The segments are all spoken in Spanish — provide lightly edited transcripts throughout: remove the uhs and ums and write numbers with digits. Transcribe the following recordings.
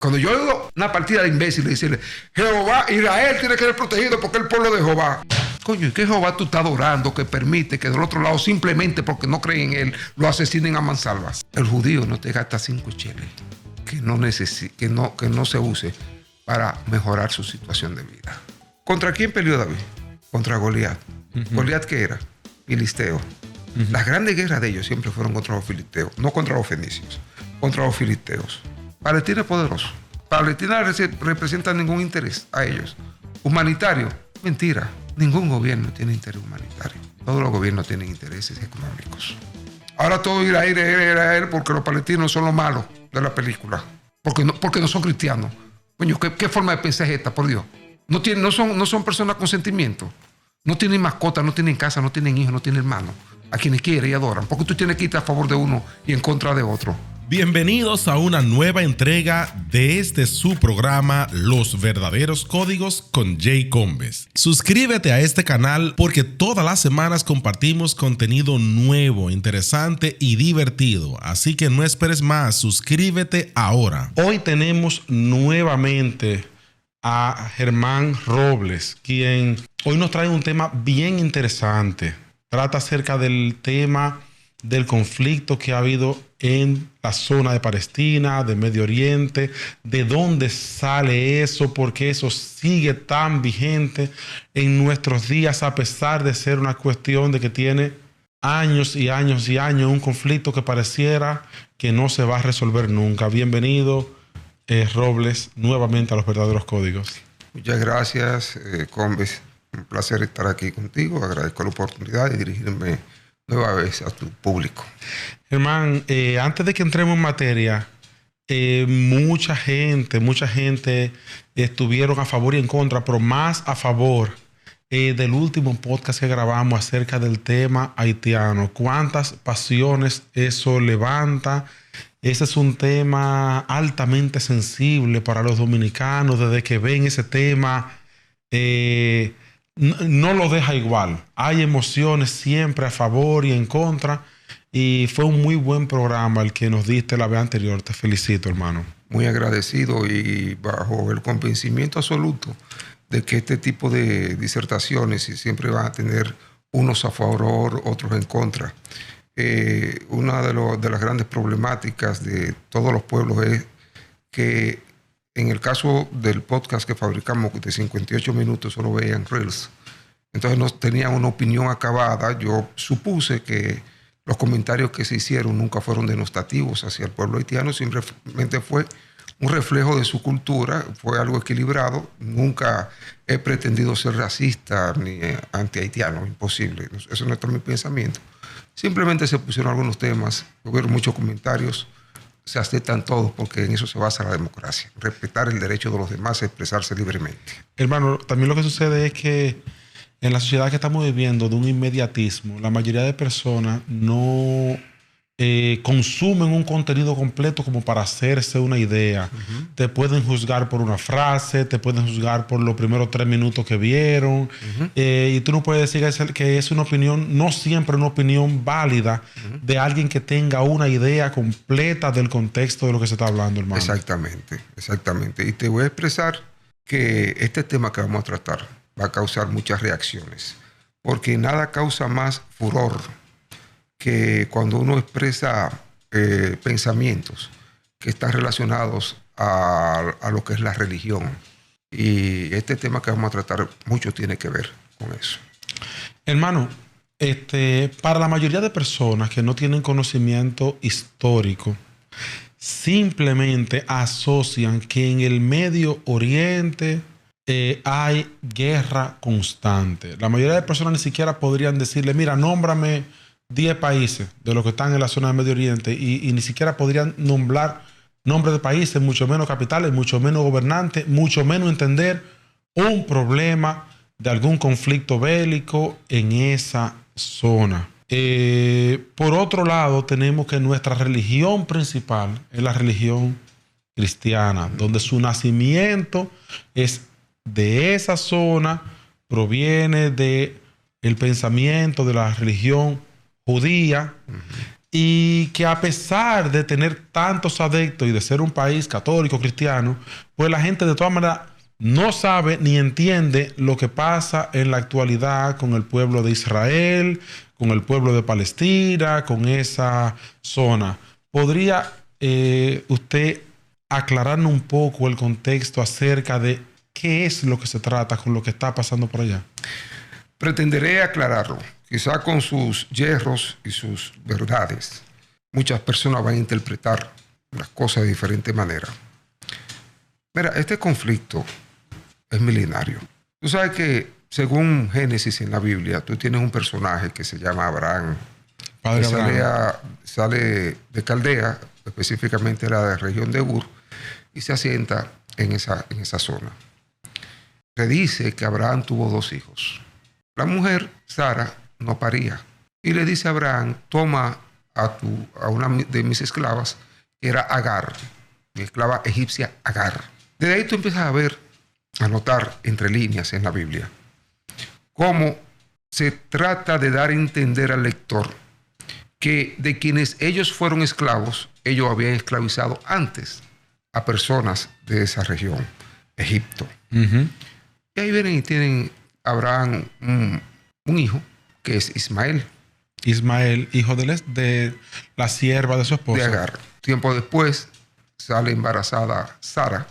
Cuando yo oigo una partida de imbéciles decirle, Jehová, Israel tiene que ser protegido porque es el pueblo de Jehová. Coño, ¿y qué Jehová tú estás adorando que permite que del otro lado, simplemente porque no creen en él, lo asesinen a mansalva? El judío no te gasta 5 cheles que no se use para mejorar su situación de vida. ¿Contra quién peleó David? Contra Goliat. ¿Goliat qué era? Filisteo. Las grandes guerras de ellos siempre fueron contra los filisteos, no contra los fenicios, contra los filisteos. Palestina es poderoso. Palestina representa ningún interés a ellos. Humanitario, mentira. Ningún gobierno tiene interés humanitario. Todos los gobiernos tienen intereses económicos. Ahora todo Israel porque los palestinos son los malos de la película. Porque no son cristianos. Coño, ¿qué forma de pensar es esta, por Dios? No son personas con sentimiento. No tienen mascotas, no tienen casa, no tienen hijos, no tienen hermanos. A quienes quieren y adoran. Porque tú tienes que irte a favor de uno y en contra de otro. Bienvenidos a una nueva entrega de su programa Los Verdaderos Códigos con Jay Combes. Suscríbete a este canal porque todas las semanas compartimos contenido nuevo, interesante y divertido. Así que no esperes más, suscríbete ahora. Hoy tenemos nuevamente a Germán Robles, quien hoy nos trae un tema bien interesante. Trata acerca del tema del conflicto que ha habido en la zona de Palestina, de Medio Oriente, de dónde sale eso, por qué eso sigue tan vigente en nuestros días, a pesar de ser una cuestión de que tiene años y años y años, un conflicto que pareciera que no se va a resolver nunca. Bienvenido, Robles, nuevamente a Los Verdaderos Códigos. Muchas gracias, Combes. Un placer estar aquí contigo. Agradezco la oportunidad de dirigirme nueva vez a tu público. Germán, antes de que entremos en materia, mucha gente estuvieron a favor y en contra, pero más a favor del último podcast que grabamos acerca del tema haitiano. ¿Cuántas pasiones eso levanta? Ese es un tema altamente sensible para los dominicanos. Desde que ven ese tema, no lo deja igual. Hay emociones siempre a favor y en contra. Y fue un muy buen programa el que nos diste la vez anterior. Te felicito, hermano. Muy agradecido y bajo el convencimiento absoluto de que este tipo de disertaciones siempre van a tener unos a favor, otros en contra. Una de las grandes problemáticas de todos los pueblos es que en el caso del podcast que fabricamos de 58 minutos solo veían reels. Entonces no tenían una opinión acabada. Yo supuse que los comentarios que se hicieron nunca fueron denostativos hacia el pueblo haitiano, simplemente fue un reflejo de su cultura, fue algo equilibrado. Nunca he pretendido ser racista ni anti-haitiano, imposible. Eso no está en mi pensamiento. Simplemente se pusieron algunos temas, hubo muchos comentarios, se aceptan todos porque en eso se basa la democracia, respetar el derecho de los demás a expresarse libremente. Hermano, también lo que sucede es que en la sociedad que estamos viviendo de un inmediatismo, la mayoría de personas no consumen un contenido completo como para hacerse una idea. Te pueden juzgar por una frase, te pueden juzgar por los primeros 3 minutos que vieron, y tú no puedes decir que es una opinión, no siempre una opinión válida de alguien que tenga una idea completa del contexto de lo que se está hablando, hermano. Exactamente. Y te voy a expresar que este tema que vamos a tratar va a causar muchas reacciones, porque nada causa más furor que cuando uno expresa pensamientos que están relacionados a lo que es la religión. Y este tema que vamos a tratar mucho tiene que ver con eso. Hermano, para la mayoría de personas que no tienen conocimiento histórico, simplemente asocian que en el Medio Oriente hay guerra constante. La mayoría de personas ni siquiera podrían decirle, mira, nómbrame 10 países de los que están en la zona del Medio Oriente y ni siquiera podrían nombrar nombres de países, mucho menos capitales, mucho menos gobernantes, mucho menos entender un problema de algún conflicto bélico en esa zona. Por otro lado, tenemos que nuestra religión principal es la religión cristiana, donde su nacimiento es de esa zona, proviene de el pensamiento de la religión judía. y que a pesar de tener tantos adeptos y de ser un país católico, cristiano, pues la gente de todas maneras no sabe ni entiende lo que pasa en la actualidad con el pueblo de Israel, con el pueblo de Palestina, con esa zona. ¿Podría usted aclararnos un poco el contexto acerca de qué es lo que se trata con lo que está pasando por allá? Pretenderé aclararlo. Quizá con sus yerros y sus verdades, muchas personas van a interpretar las cosas de diferente manera. Mira, este conflicto es milenario. Tú sabes que según Génesis en la Biblia, tú tienes un personaje que se llama Abraham. Padre que Abraham. sale de Caldea, específicamente de la región de Ur, y se asienta en esa zona. Se dice que Abraham tuvo 2 hijos. La mujer, Sara, no paría. Y le dice a Abraham, toma a una de mis esclavas, que era Agar, mi esclava egipcia Agar. Desde ahí tú empiezas a notar entre líneas en la Biblia cómo se trata de dar a entender al lector que de quienes ellos fueron esclavos, ellos habían esclavizado antes a personas de esa región, Egipto. Uh-huh. Y ahí vienen y tienen Abraham un hijo, que es Ismael. Ismael, hijo de la sierva de su esposa. De Agar. Tiempo después sale embarazada Sara,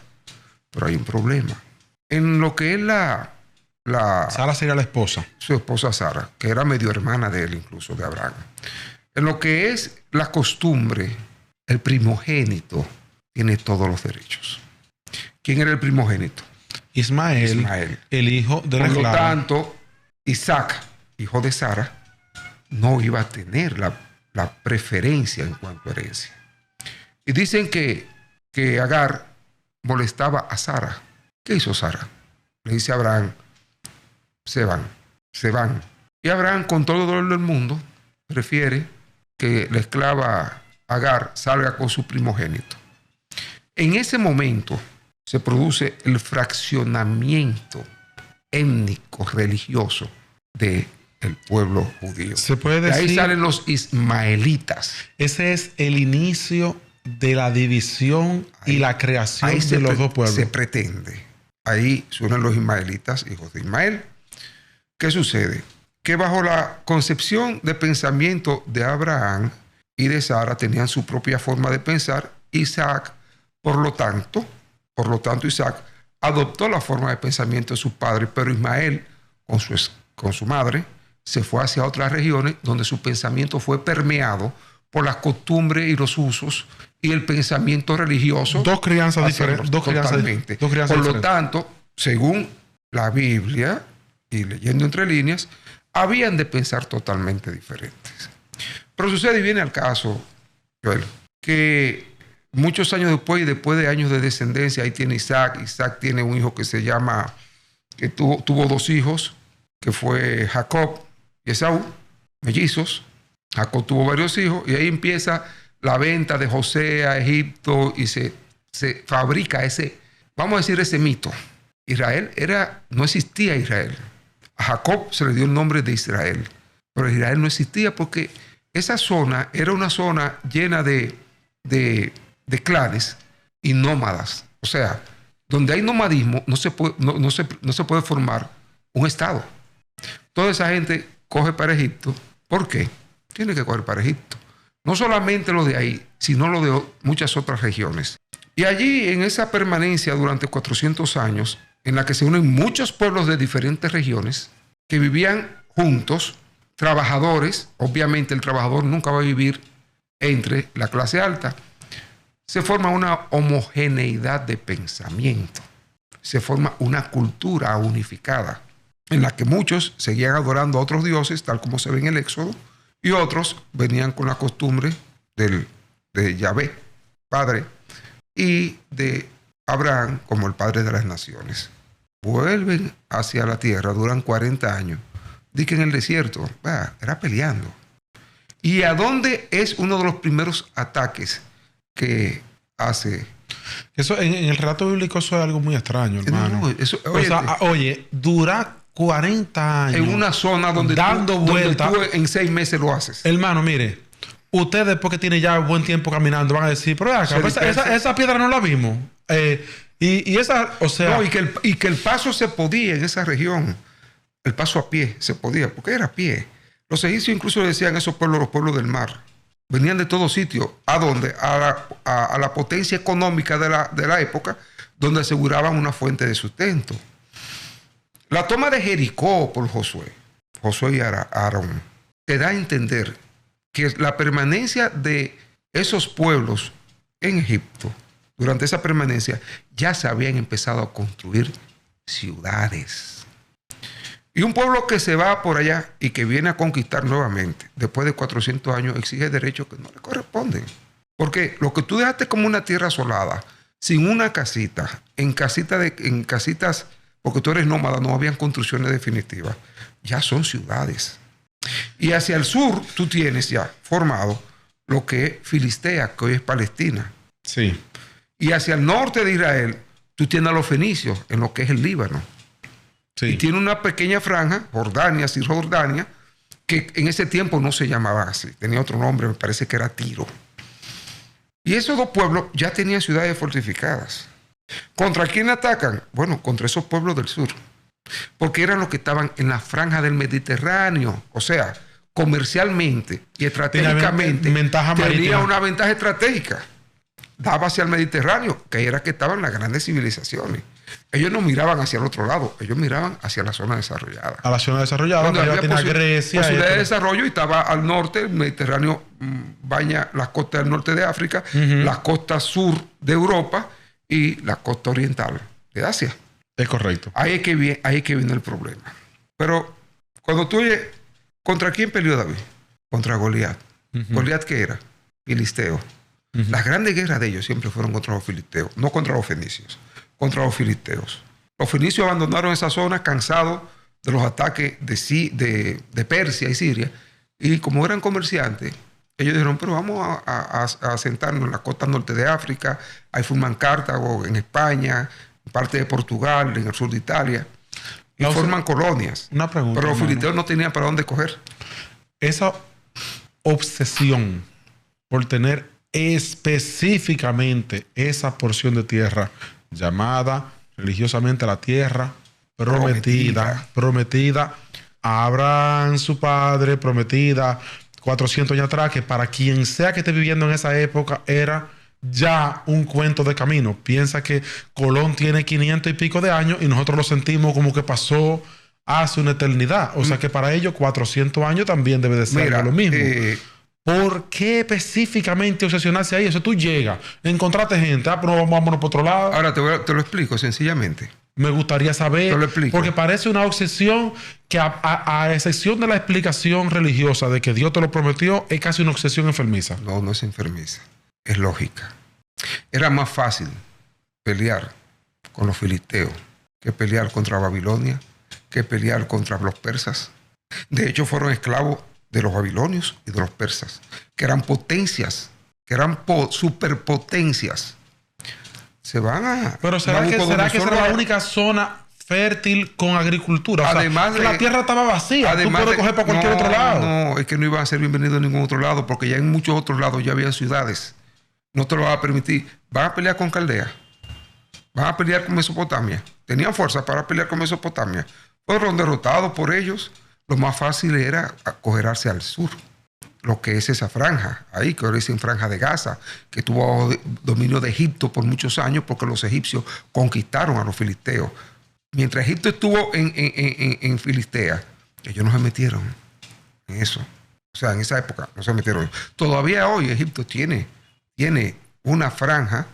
pero hay un problema. En lo que es Sara sería la esposa. su esposa Sara, que era medio hermana de él incluso, de Abraham. En lo que es la costumbre, el primogénito tiene todos los derechos. ¿Quién era el primogénito? Ismael. El hijo de la Por lo esclava. tanto, Isaac, hijo de Sara, no iba a tener la preferencia en cuanto a herencia. Y dicen que Agar molestaba a Sara. ¿Qué hizo Sara? Le dice a Abraham, se van. Y Abraham, con todo el dolor del mundo, prefiere que la esclava Agar salga con su primogénito. En ese momento se produce el fraccionamiento étnico, religioso del pueblo judío. Se puede De ahí decir, salen los ismaelitas. ese es el inicio de la división y la creación Ahí de los dos pueblos. se pretende. Ahí suenan los ismaelitas, hijos de Ismael. ¿Qué sucede? Que bajo la concepción de pensamiento de Abraham y de Sara tenían su propia forma de pensar. Isaac, por lo tanto, Isaac adoptó la forma de pensamiento de su padre, pero Ismael, con su madre, se fue hacia otras regiones donde su pensamiento fue permeado por las costumbres y los usos y el pensamiento religioso. Dos crianzas diferentes. Totalmente. Por lo tanto, según la Biblia y leyendo entre líneas, habían de pensar totalmente diferentes. Pero sucede y viene al caso, Joel, que muchos años después de años de descendencia, ahí tiene Isaac. Isaac tiene un hijo que tuvo 2 hijos, que fue Jacob y Esaú, mellizos. Jacob tuvo varios hijos y ahí empieza la venta de José a Egipto y se fabrica vamos a decir, ese mito. No existía Israel. A Jacob se le dio el nombre de Israel, pero Israel no existía porque esa zona era una zona llena de clanes y nómadas. O sea, donde hay nomadismo no se puede formar un estado. Toda esa gente coge para Egipto. ¿Por qué? Tiene que coger para Egipto. No solamente lo de ahí, sino lo de muchas otras regiones. Y allí, en esa permanencia durante 400 años, en la que se unen muchos pueblos de diferentes regiones que vivían juntos, trabajadores. Obviamente el trabajador nunca va a vivir entre la clase alta. Se forma una homogeneidad de pensamiento. Se forma una cultura unificada en la que muchos seguían adorando a otros dioses, tal como se ve en el Éxodo, y otros venían con la costumbre de Yahvé, padre, y de Abraham como el padre de las naciones. Vuelven hacia la tierra, duran 40 años. Dicen en el desierto, era peleando. ¿Y a dónde es uno de los primeros ataques que hace? Eso en el relato bíblico eso es algo muy extraño, hermano. Oye, dura 40 años en una zona donde dando vueltas. Donde tú en 6 meses lo haces. Hermano, mire, ustedes, porque tienen ya buen tiempo caminando, van a decir, pero acá, esa piedra no la vimos. Y esa, o sea... No, y que el paso se podía en esa región. El paso a pie se podía, porque era a pie. Los egipcios incluso le decían a esos pueblos, los pueblos del mar. Venían de todos sitios. ¿A dónde? A la potencia económica de la época, donde aseguraban una fuente de sustento. La toma de Jericó por Josué y Aarón, te da a entender que la permanencia de esos pueblos en Egipto, durante esa permanencia, ya se habían empezado a construir ciudades. Y un pueblo que se va por allá y que viene a conquistar nuevamente, después de 400 años, exige derechos que no le corresponden. Porque lo que tú dejaste como una tierra asolada, sin una casita, en casitas, porque tú eres nómada, no habían construcciones definitivas, ya son ciudades. Y hacia el sur tú tienes ya formado lo que es Filistea, que hoy es Palestina. Sí. Y hacia el norte de Israel tú tienes a los fenicios, en lo que es el Líbano. Sí. Y tiene una pequeña franja, Jordania, Cisjordania, que en ese tiempo no se llamaba así, tenía otro nombre, me parece que era Tiro. Y esos dos pueblos ya tenían ciudades fortificadas. ¿Contra quién atacan? Bueno, contra esos pueblos del sur. Porque eran los que estaban en la franja del Mediterráneo. O sea, comercialmente y estratégicamente tenía una ventaja estratégica. Daba hacia el Mediterráneo, que era que estaban las grandes civilizaciones. Ellos no miraban hacia el otro lado, ellos miraban hacia la zona desarrollada. A la zona desarrollada, donde había Grecia. Posibilidad de desarrollo, y estaba al norte, el Mediterráneo baña las costas del norte de África, las costas sur de Europa y la costa oriental de Asia. Es correcto. Ahí es que viene el problema. Pero cuando tú oyes, ¿contra quién peleó David? Contra Goliat. ¿Goliat qué era? Filisteo. Las grandes guerras de ellos siempre fueron contra los filisteos, no contra los fenicios, contra los filisteos. Los fenicios abandonaron esa zona cansados de los ataques de Persia y Siria, y como eran comerciantes, ellos dijeron, pero vamos a asentarnos en la costa norte de África, ahí forman Cartago, en España, en parte de Portugal, en el sur de Italia, y forman colonias. Una pregunta, pero los filisteos no tenían para dónde coger. Esa obsesión por tener específicamente esa porción de tierra llamada religiosamente la tierra prometida a Abraham, su padre, prometida 400 años atrás, que para quien sea que esté viviendo en esa época era ya un cuento de camino. Piensa que Colón tiene 500 y pico de años y nosotros lo sentimos como que pasó hace una eternidad. O sea que para ellos 400 años también debe de ser lo mismo. ¿Por qué específicamente obsesionarse ahí? O sea, tú llegas, encontraste gente, pero vámonos por otro lado. Ahora te lo explico sencillamente. Me gustaría saber, te lo explico. Porque parece una obsesión que a excepción de la explicación religiosa de que Dios te lo prometió, es casi una obsesión enfermiza. No, no es enfermiza, es lógica. Era más fácil pelear con los filisteos que pelear contra Babilonia, que pelear contra los persas. De hecho, fueron esclavos de los babilonios y de los persas, que eran potencias, que eran superpotencias. Se van a... Pero ¿será que esa era la única zona fértil con agricultura? Además, o sea, la tierra estaba vacía. Tú puedes coger para cualquier otro lado. No, es que no iban a ser bienvenidos a ningún otro lado, porque ya en muchos otros lados ya había ciudades. No te lo van a permitir. Van a pelear con Caldea. Van a pelear con Mesopotamia. Tenían fuerza para pelear con Mesopotamia. Fueron derrotados por ellos. Lo más fácil era acogerse al sur, lo que es esa franja, ahí que ahora dicen franja de Gaza, que tuvo dominio de Egipto por muchos años porque los egipcios conquistaron a los filisteos. Mientras Egipto estuvo en Filistea, ellos no se metieron en eso. O sea, en esa época no se metieron. Todavía hoy Egipto tiene una franja,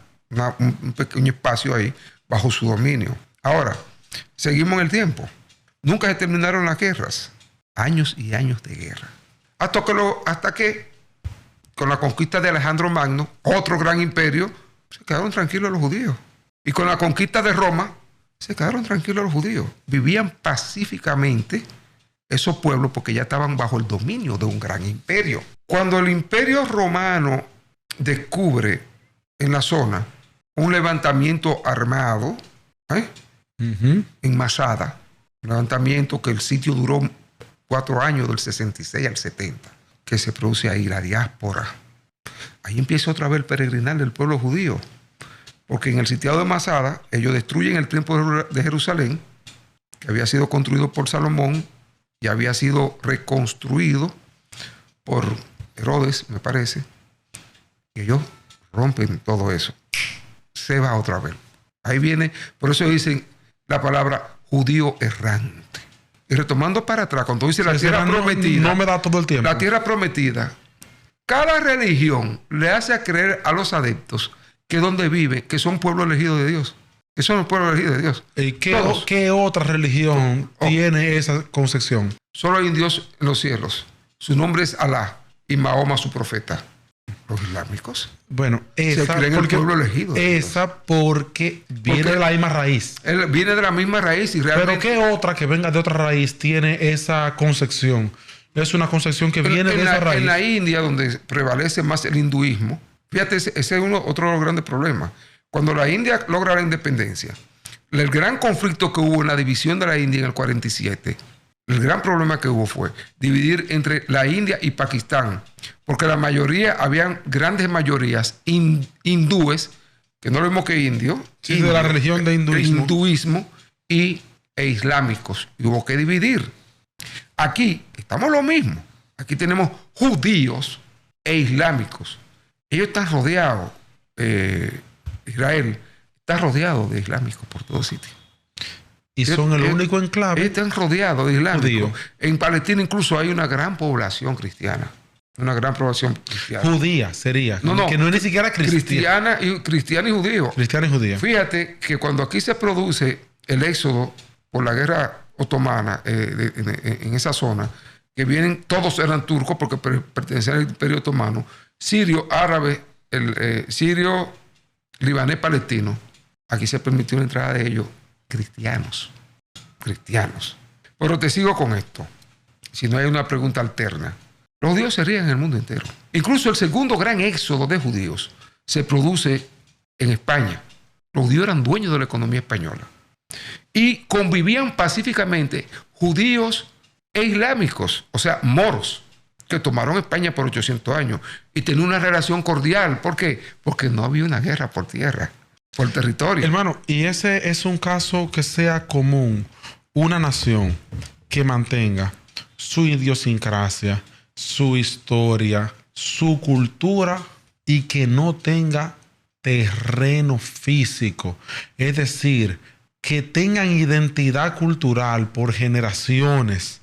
un pequeño espacio ahí bajo su dominio. Ahora, seguimos en el tiempo. Nunca se terminaron las guerras. Años y años de guerra. Hasta que con la conquista de Alejandro Magno, otro gran imperio, se quedaron tranquilos los judíos. Y con la conquista de Roma, se quedaron tranquilos los judíos. Vivían pacíficamente esos pueblos porque ya estaban bajo el dominio de un gran imperio. Cuando el imperio romano descubre en la zona un levantamiento armado, en Masada, un levantamiento que el sitio duró 4 años, del 66 al 70. que se produce ahí, la diáspora. Ahí empieza otra vez el peregrinar del pueblo judío. Porque en el sitiado de Masada, ellos destruyen el templo de Jerusalén, que había sido construido por Salomón y había sido reconstruido por Herodes, me parece. Y ellos rompen todo eso. Se va otra vez. Ahí viene, por eso dicen la palabra judío errante. Y retomando para atrás, cuando dice la tierra prometida. No me da todo el tiempo. La tierra prometida. Cada religión le hace a creer a los adeptos que donde viven, que son pueblos elegidos de Dios. Que son los pueblos elegidos de Dios. ¿Qué otra religión tiene esa concepción? Solo hay un Dios en los cielos. Su nombre es Alá y Mahoma su profeta. Los islámicos. Bueno, esa se creen el pueblo elegido. Esa porque viene de la misma raíz. Él viene de la misma raíz y realmente. Pero ¿qué otra que venga de otra raíz tiene esa concepción? Es una concepción que viene de esa raíz. En la India, donde prevalece más el hinduismo, fíjate, ese es otro de los grandes problemas. Cuando la India logra la independencia, el gran conflicto que hubo en la división de la India en el 47, el gran problema que hubo fue dividir entre la India y Pakistán, porque la mayoría, habían grandes mayorías hindúes, que no lo mismo que indios, sí, de la religión de hinduismo e islámicos, y hubo que dividir. Aquí estamos lo mismo. Aquí tenemos judíos e islámicos. Ellos están rodeados, Israel está rodeado de islámicos por todos sitios. Y son el único enclave. Están rodeados de islámicos. Judío. En Palestina incluso hay una gran población cristiana. Una gran población cristiana. Judía sería. No, que no es ni siquiera cristiana. Cristiana y judío. Cristiana y judía. Fíjate que cuando aquí se produce el éxodo por la guerra otomana en esa zona, que vienen, todos eran turcos porque pertenecían al Imperio Otomano, sirio, árabe, sirio, libanés, palestino. Aquí se permitió la entrada de ellos cristianos. Pero te sigo con esto. Si no hay una pregunta alterna. Los judíos se ríen en el mundo entero. Incluso el segundo gran éxodo de judíos se produce en España. Los judíos eran dueños de la economía española. Y convivían pacíficamente judíos e islámicos, o sea, moros, que tomaron España por 800 años y tenían una relación cordial. ¿Por qué? Porque no había una guerra por tierra, por territorio. Hermano, y ese es un caso que sea común, una nación que mantenga su idiosincrasia, su historia, su cultura y que no tenga terreno físico. Es decir, que tengan identidad cultural por generaciones,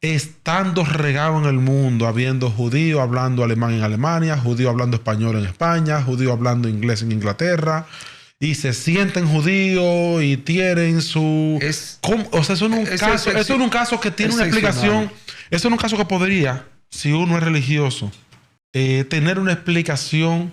estando regado en el mundo, habiendo judío hablando alemán en Alemania, judío hablando español en España, judío hablando inglés en Inglaterra, y se sienten judíos y tienen su... O sea, eso es un caso que tiene una explicación. Eso es un caso que podría, si uno es religioso, tener una explicación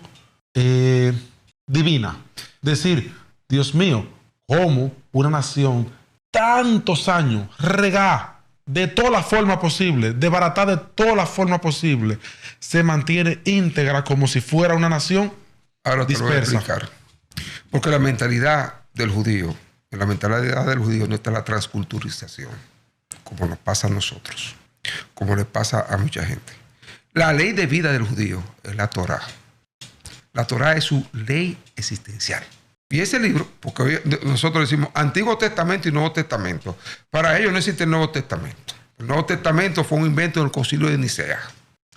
divina. Decir, Dios mío, ¿cómo una nación tantos años regada de toda la forma posible, desbaratada de toda la forma posible, se mantiene íntegra como si fuera una nación ahora te dispersa? Lo voy a explicar. Porque la mentalidad del judío, en la mentalidad del judío no está la transculturización, como nos pasa a nosotros, como le pasa a mucha gente. La ley de vida del judío es la Torá. La Torá es su ley existencial. Y ese libro, porque hoy nosotros decimos Antiguo Testamento y Nuevo Testamento, para ellos no existe el Nuevo Testamento. El Nuevo Testamento fue un invento del Concilio de Nicea,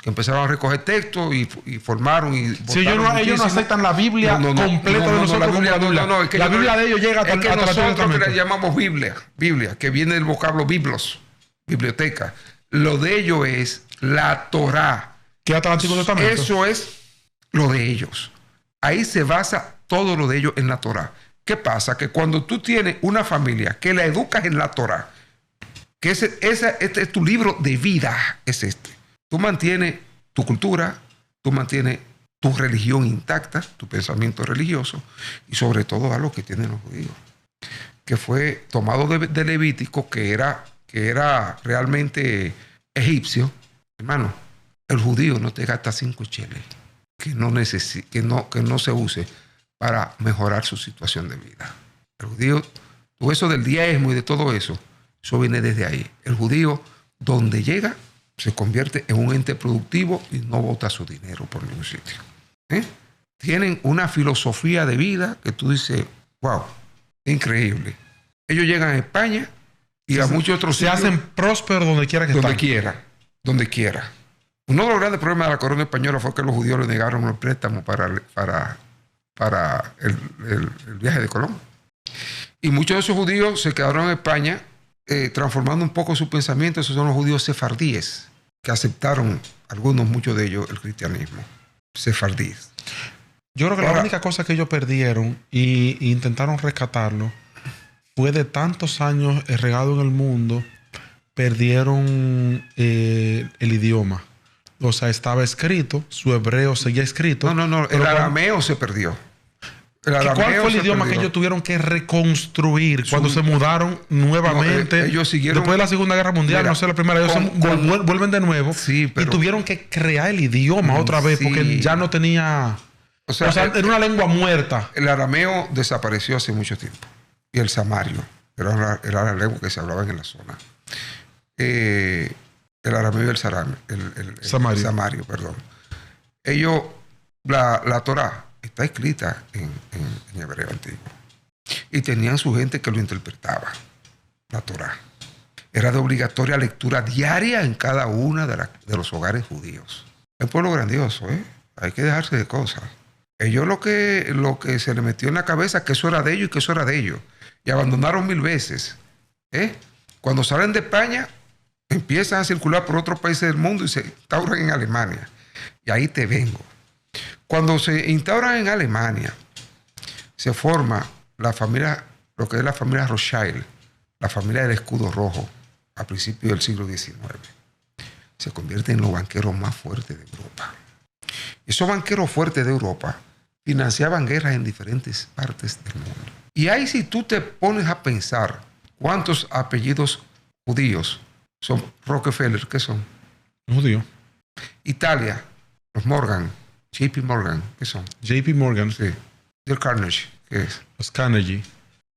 que empezaron a recoger textos y formaron y si ellos no aceptan la Biblia completa de nosotros. La Biblia de ellos llega hasta que nosotros que la llamamos Biblia, que viene del vocablo biblos, biblioteca. Lo de ellos es la Torá. ¿Qué hasta el Antiguo Testamento? Eso es lo de ellos. Ahí se basa todo lo de ellos en la Torá. ¿Qué pasa? Que cuando tú tienes una familia que la educas en la Torá, que este es tu libro de vida, es este. Tú mantienes tu cultura, tú mantienes tu religión intacta, tu pensamiento religioso, y sobre todo algo que tienen los judíos, que fue tomado de Levítico, que era realmente egipcio. Hermano, el judío no te gasta 5 cheles que no se use para mejorar su situación de vida. El judío, todo eso del diezmo y de todo eso, eso viene desde ahí. El judío, donde llega, se convierte en un ente productivo y no bota su dinero por ningún sitio. Tienen una filosofía de vida que tú dices, wow, increíble. Ellos llegan a España y a muchos otros sitios. Se hacen prósperos donde quiera que estén. Donde quiera. Uno de los grandes problemas de la corona española fue que los judíos le negaron el préstamo para el viaje de Colón. Y muchos de esos judíos se quedaron en España transformando un poco su pensamiento. Esos son los judíos sefardíes, que aceptaron, muchos de ellos, el cristianismo. Sefardíes. Yo creo que la única cosa que ellos perdieron e intentaron rescatarlo fue de tantos años regado en el mundo, perdieron el idioma. O sea, estaba escrito, su hebreo seguía escrito. No, el arameo se perdió. ¿Cuál fue el idioma que ellos tuvieron que reconstruir cuando se mudaron nuevamente? Ellos siguieron, después de la Segunda Guerra Mundial, no sé la primera, ellos vuelven de nuevo y tuvieron que crear el idioma otra vez porque ya no tenía... O sea, era una lengua muerta. El arameo desapareció hace mucho tiempo. Y el samario era la lengua que se hablaba en la zona. El arameo y el samario, perdón. Ellos, la Torá está escrita en hebreo antiguo. Y tenían su gente que lo interpretaba, la Torá. Era de obligatoria lectura diaria en cada una de los hogares judíos. Es un pueblo grandioso, ¿eh? Hay que dejarse de cosas. Ellos lo que se les metió en la cabeza que eso era de ellos y que eso era de ellos. Y abandonaron 1000 veces. Cuando salen de España, empiezan a circular por otros países del mundo y se instauran en Alemania. Y ahí te vengo. Cuando se instauran en Alemania, se forma la familia, lo que es la familia Rothschild, la familia del escudo rojo, a principios del siglo XIX. Se convierte en los banqueros más fuertes de Europa. Esos banqueros fuertes de Europa financiaban guerras en diferentes partes del mundo. Y ahí si tú te pones a pensar cuántos apellidos judíos son Rockefeller, ¿qué son? Judío. Italia, los Morgan, JP Morgan, ¿qué son? JP Morgan. Sí. Del Carnegie, ¿qué es? Los Carnegie.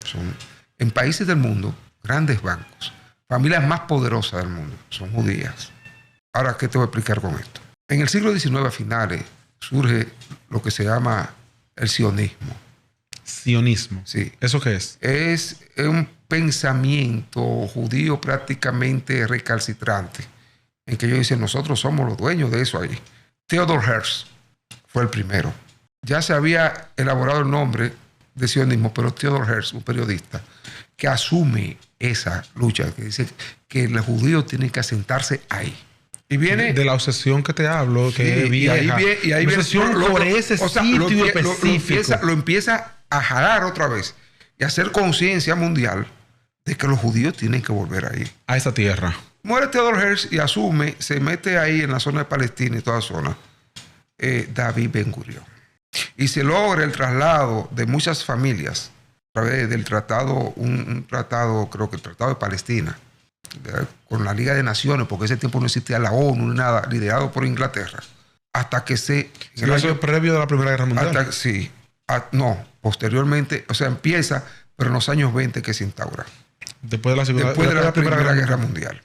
Son, en países del mundo, grandes bancos, familias más poderosas del mundo, son judías. Ahora, ¿qué te voy a explicar con esto? En el siglo XIX a finales surge lo que se llama el sionismo. ¿Sionismo? Sí. ¿Eso qué es? Es un pensamiento judío prácticamente recalcitrante, en que ellos dicen, nosotros somos los dueños de eso ahí. Theodor Herzl fue el primero. Ya se había elaborado el nombre de sionismo, pero Theodor Herzl, un periodista, que asume esa lucha, que dice que los judíos tienen que asentarse ahí. Y viene de la obsesión que te hablo, que es vieja. Y ahí viene obsesión por ese sitio específico. Lo empieza a jalar otra vez y a hacer conciencia mundial de que los judíos tienen que volver ahí. A esa tierra. Muere Theodor Herzl y asume, se mete ahí en la zona de Palestina y toda zona, David Ben Gurión. Y se logra el traslado de muchas familias a través del tratado, un tratado, creo que el Tratado de Palestina, con la Liga de Naciones, porque ese tiempo no existía la ONU ni nada, liderado por Inglaterra, hasta que se... Eso es previo de la Primera Guerra Mundial. No, posteriormente, o sea, empieza, pero en los años 20 que se instaura. Después de la Primera Guerra Mundial.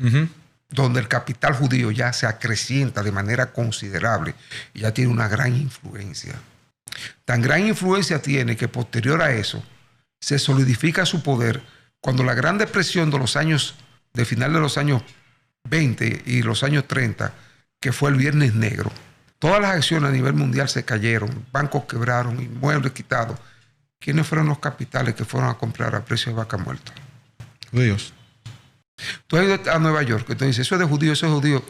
Donde el capital judío ya se acrecienta de manera considerable y ya tiene una gran influencia. Tan gran influencia tiene que posterior a eso se solidifica su poder cuando la Gran Depresión de final de los años 20 y los años 30, que fue el Viernes Negro, todas las acciones a nivel mundial se cayeron, bancos quebraron, inmuebles quitados. ¿Quiénes fueron los capitales que fueron a comprar a precio de vaca muerta? Judíos. Tú has ido a Nueva York, que tú dices, eso es de judío, eso es judío.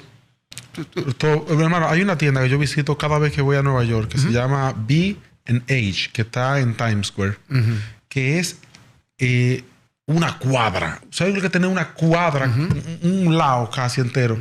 Hermano, hay una tienda que yo visito cada vez que voy a Nueva York que se llama B&H, que está en Times Square, que es una cuadra. O sea, hay que tener una cuadra, un lado casi entero,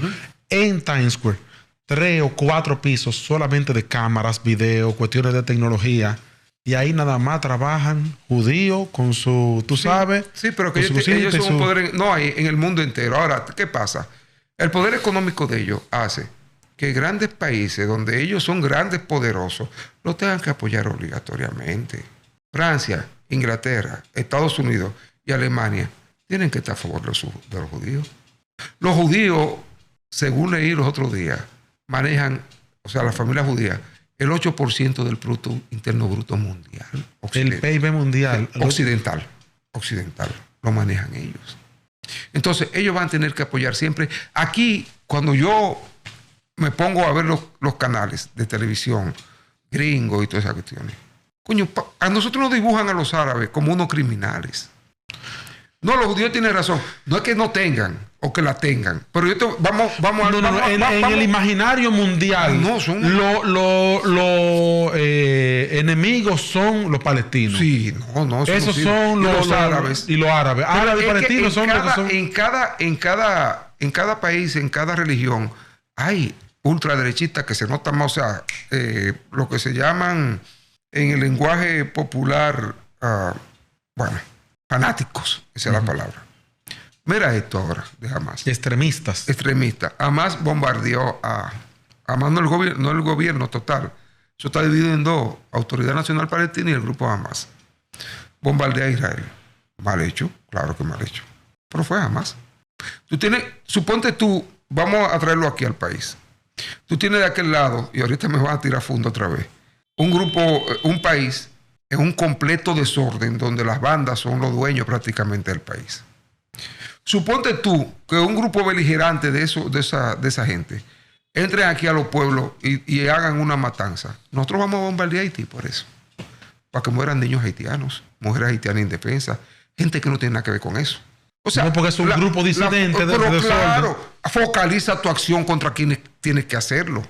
en Times Square. 3 o 4 pisos solamente de cámaras, video, cuestiones de tecnología. Y ahí nada más trabajan judíos con su, tú sabes. Sí, pero que ellos son un poder, no hay en el mundo entero. Ahora, ¿qué pasa? El poder económico de ellos hace que grandes países, donde ellos son grandes poderosos, lo tengan que apoyar obligatoriamente. Francia, Inglaterra, Estados Unidos y Alemania tienen que estar a favor de los judíos. Los judíos según leí los otros días, manejan, o sea, la familia judía, el 8% del Producto Interno Bruto mundial. El PIB mundial. Occidental. Lo manejan ellos. Entonces, ellos van a tener que apoyar siempre. Aquí, cuando yo me pongo a ver los canales de televisión gringos y todas esas cuestiones, coño, a nosotros nos dibujan a los árabes como unos criminales. No, los judíos tienen razón. No es que no tengan o que la tengan. Pero vamos en el imaginario mundial, los enemigos son los palestinos. Sí, no. Esos son los árabes. Y los árabes. Árabes y palestinos son los que son. En cada país, en cada religión, hay ultraderechistas que se notan más, o sea, lo que se llaman en el lenguaje popular, fanáticos, esa es la palabra. Mira esto ahora de Hamas. Extremistas. Hamas bombardeó a Hamas, no el gobierno total. Eso está dividido en dos: Autoridad Nacional Palestina y el grupo Hamas. Bombardea a Israel. Mal hecho, claro que mal hecho. Pero fue Hamas. Suponte tú, vamos a traerlo aquí al país. Tú tienes de aquel lado, y ahorita me vas a tirar fondo otra vez, un país en un completo desorden donde las bandas son los dueños prácticamente del país. Suponte tú que un grupo beligerante de esa gente entren aquí a los pueblos y hagan una matanza. Nosotros vamos a bombardear Haití por eso. Para que mueran niños haitianos, mujeres haitianas indefensas, gente que no tiene nada que ver con eso. O sea, no, porque es un grupo disidente de desorden. Claro, focaliza tu acción contra quienes tienes que hacerlo.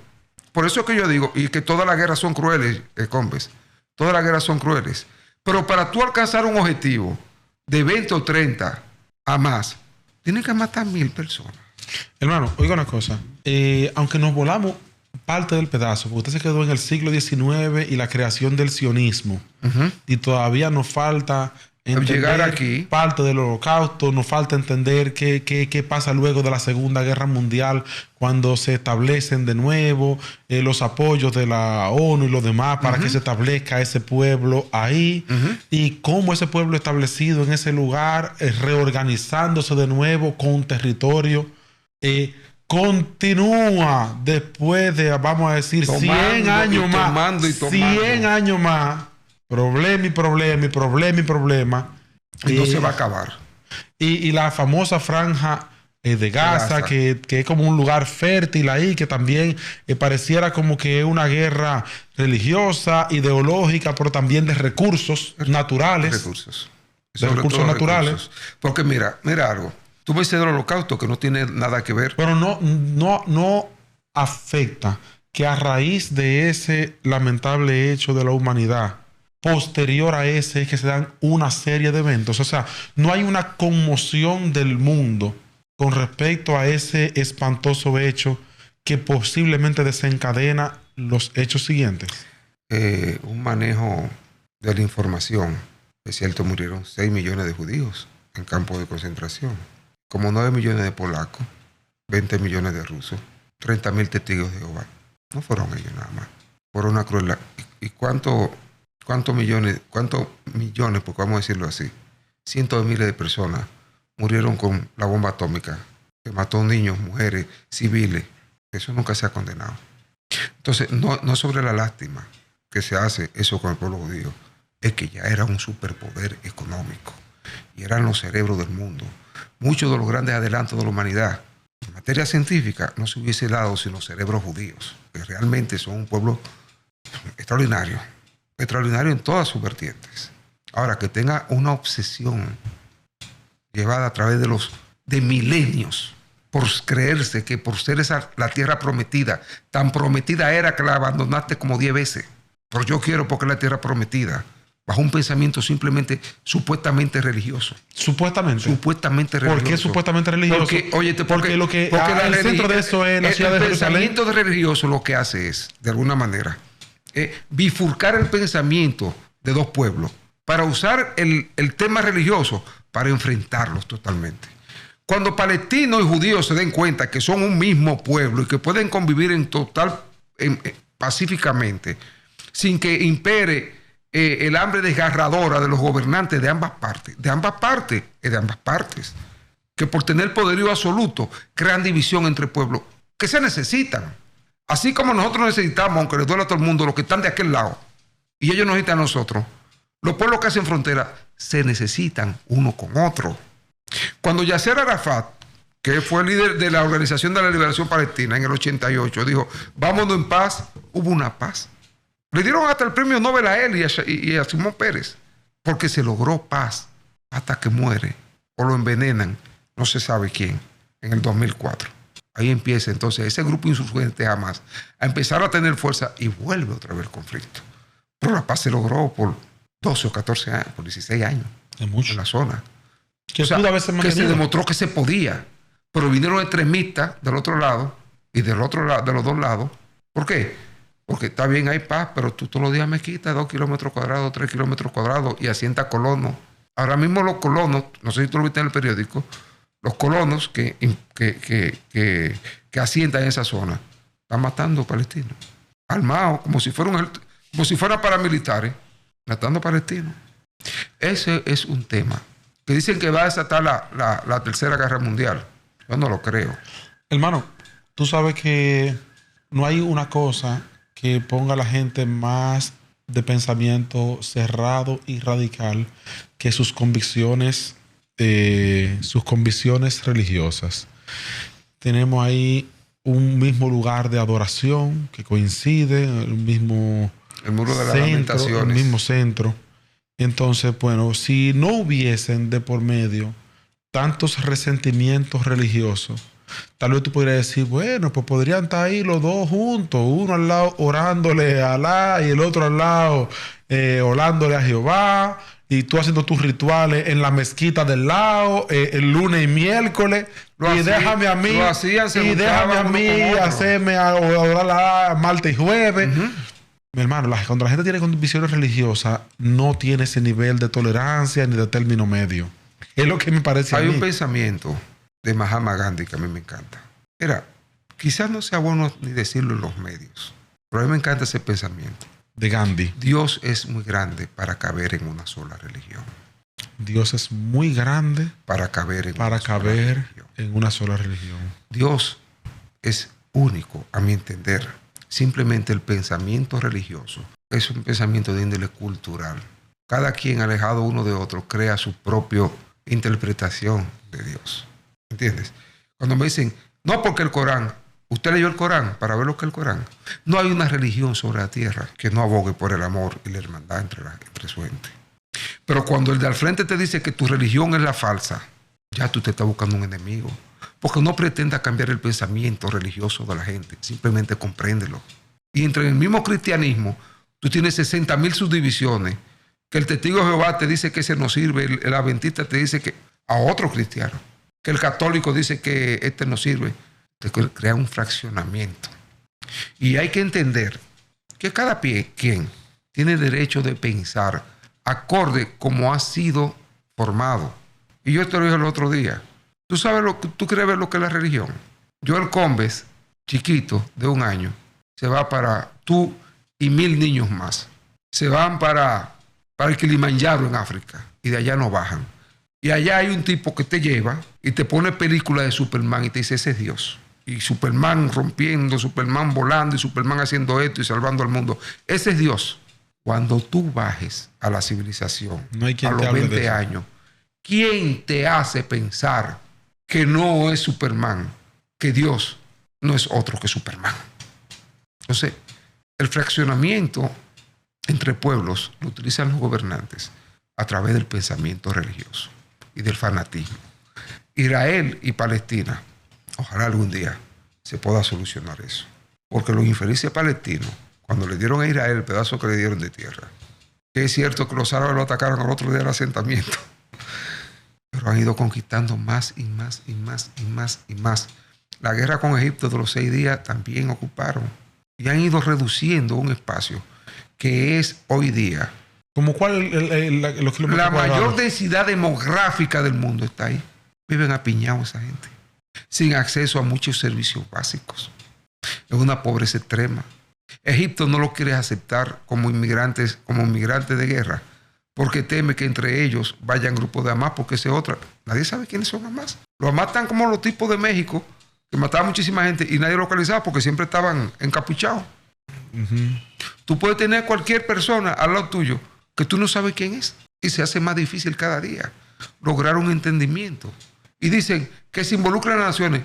Por eso es que yo digo, y que todas las guerras son crueles, Combes. Todas las guerras son crueles. Pero para tú alcanzar un objetivo de 20 o 30 a más, tienes que matar 1,000 personas. Hermano, oiga una cosa. Aunque nos volamos parte del pedazo, porque usted se quedó en el siglo XIX y la creación del sionismo, y todavía nos falta llegar aquí, parte del holocausto, nos falta entender qué pasa luego de la Segunda Guerra Mundial, cuando se establecen de nuevo los apoyos de la ONU y los demás para que se establezca ese pueblo ahí, y cómo ese pueblo establecido en ese lugar, reorganizándose de nuevo con territorio, continúa después de, vamos a decir, 100 años más, 100 años más, problema. Y no se va a acabar. Y la famosa franja de Gaza, que es como un lugar fértil ahí, que también pareciera como que es una guerra religiosa, ideológica, pero también de recursos naturales. Recursos naturales. Porque mira algo. Tú me dices del holocausto, que no tiene nada que ver. Pero no afecta que a raíz de ese lamentable hecho de la humanidad, posterior a ese, es que se dan una serie de eventos. O sea, no hay una conmoción del mundo con respecto a ese espantoso hecho que posiblemente desencadena los hechos siguientes. Un manejo de la información. Es cierto, murieron 6 millones de judíos en campos de concentración, como 9 millones de polacos, 20 millones de rusos, 30,000 testigos de Jehová. No fueron ellos nada más. Fueron una crueldad. ¿Y cuántos millones, porque vamos a decirlo así, cientos de miles de personas murieron con la bomba atómica, que mató niños, mujeres, civiles? Eso nunca se ha condenado. Entonces, no sobre la lástima que se hace eso con el pueblo judío, es que ya era un superpoder económico y eran los cerebros del mundo. Muchos de los grandes adelantos de la humanidad en materia científica no se hubiese dado sin los cerebros judíos, que realmente son un pueblo extraordinario en todas sus vertientes. Ahora, que tenga una obsesión llevada a través de milenios por creerse que por ser la tierra prometida, tan prometida era que la abandonaste como 10 veces. Pero yo quiero porque es la tierra prometida, bajo un pensamiento supuestamente religioso. Supuestamente religioso. ¿Por qué supuestamente religioso? Porque el centro de eso es la ciudad de Jerusalén. El pensamiento de religioso lo que hace es, de alguna manera, bifurcar el pensamiento de dos pueblos para usar el tema religioso para enfrentarlos totalmente. Cuando palestinos y judíos se den cuenta que son un mismo pueblo y que pueden convivir pacíficamente, sin que impere el hambre desgarradora de los gobernantes de ambas partes, que por tener poderío absoluto crean división entre pueblos que se necesitan. Así como nosotros necesitamos, aunque les duele a todo el mundo, los que están de aquel lado, y ellos nos necesitan a nosotros, los pueblos que hacen frontera se necesitan uno con otro. Cuando Yasser Arafat, que fue el líder de la Organización de la Liberación Palestina en el 88, dijo, vámonos en paz, hubo una paz. Le dieron hasta el premio Nobel a él y a Simón Pérez, porque se logró paz hasta que muere o lo envenenan, no se sabe quién, en el 2004. Ahí empieza entonces ese grupo insurgente Hamas a empezar a tener fuerza y vuelve otra vez el conflicto. Pero la paz se logró por 12 o 14 años, por 16 años en la zona. Que, o sea, que se demostró que se podía, pero vinieron extremistas del otro lado y del otro lado, de los dos lados. ¿Por qué? Porque está bien, hay paz, pero tú todos los días me quitas 2 kilómetros cuadrados, 3 kilómetros cuadrados y asienta colonos. Ahora mismo los colonos, no sé si tú lo viste en el periódico, los colonos que asientan en esa zona están matando palestinos, armados como si fueran paramilitares, matando palestinos. Ese es un tema que dicen que va a desatar la Tercera Guerra Mundial. Yo no lo creo. Hermano, tú sabes que no hay una cosa que ponga a la gente más de pensamiento cerrado y radical que sus convicciones religiosas. Tenemos ahí un mismo lugar de adoración que coincide, el mismo el muro de las lamentaciones, el mismo centro. Entonces, bueno, si no hubiesen de por medio tantos resentimientos religiosos, tal vez tú podrías decir, bueno, pues podrían estar ahí los dos juntos, uno al lado orándole a Alá y el otro al lado orándole a Jehová, y tú haciendo tus rituales en la mezquita del lado, el lunes y miércoles, déjame a mí hacerme orar a martes y jueves. Mi hermano, cuando la gente tiene convicciones religiosas, no tiene ese nivel de tolerancia ni de término medio. Es lo que me parece a mí. Hay un pensamiento de Mahatma Gandhi que a mí me encanta. Quizás no sea bueno ni decirlo en los medios, pero a mí me encanta ese pensamiento. De Gandhi. Dios es muy grande para caber en una sola religión. Dios es muy grande para caber en una sola religión. Dios es único, a mi entender. Simplemente el pensamiento religioso es un pensamiento de índole cultural. Cada quien alejado uno de otro crea su propia interpretación de Dios. ¿Entiendes? Cuando me dicen, no porque el Corán, usted leyó el Corán para ver lo que es el Corán. No hay una religión sobre la tierra que no abogue por el amor y la hermandad entre su gente. Pero cuando el de al frente te dice que tu religión es la falsa, ya tú te estás buscando un enemigo. Porque no pretenda cambiar el pensamiento religioso de la gente, simplemente compréndelo. Y entre el mismo cristianismo, tú tienes 60,000 subdivisiones, que el testigo de Jehová te dice que ese no sirve, el adventista te dice que a otro cristiano, que el católico dice que este no sirve, te crea un fraccionamiento. Y hay que entender que cada quien tiene derecho de pensar acorde como ha sido formado. Y yo te lo dije el otro día. ¿Tú quieres ver lo que es la religión? Joel Combes, chiquito, de 1 año, se va para tú y 1,000 niños más. Se van para el Kilimanjaro en África y de allá no bajan. Y allá hay un tipo que te lleva y te pone películas de Superman y te dice, ese es Dios. Y Superman rompiendo, Superman volando y Superman haciendo esto y salvando al mundo. Ese es Dios. Cuando tú bajes a la civilización, no hay quien a los 20 años, ¿quién te hace pensar que no es Superman, que Dios no es otro que Superman? Entonces, el fraccionamiento entre pueblos lo utilizan los gobernantes a través del pensamiento religioso y del fanatismo. Israel y Palestina, ojalá algún día se pueda solucionar eso. Porque los infelices palestinos, cuando le dieron a Israel el pedazo que le dieron de tierra, que es cierto que los árabes lo atacaron al otro día del asentamiento, pero han ido conquistando más y más y más y más y más. La guerra con Egipto de los 6 días también ocuparon y han ido reduciendo un espacio que es hoy día. ¿Como cuál? Los kilómetros la cuadrados. Mayor densidad demográfica del mundo está ahí. Viven apiñados esa gente, sin acceso a muchos servicios básicos. Es una pobreza extrema. Egipto no lo quiere aceptar como inmigrantes de guerra, porque teme que entre ellos vayan grupos de Hamás, porque esa es otra. Nadie sabe quiénes son Hamás. Los Hamás están como los tipos de México, que mataban muchísima gente y nadie localizaba porque siempre estaban encapuchados. Tú puedes tener cualquier persona al lado tuyo que tú no sabes quién es y se hace más difícil cada día lograr un entendimiento. Y dicen que se involucran las naciones.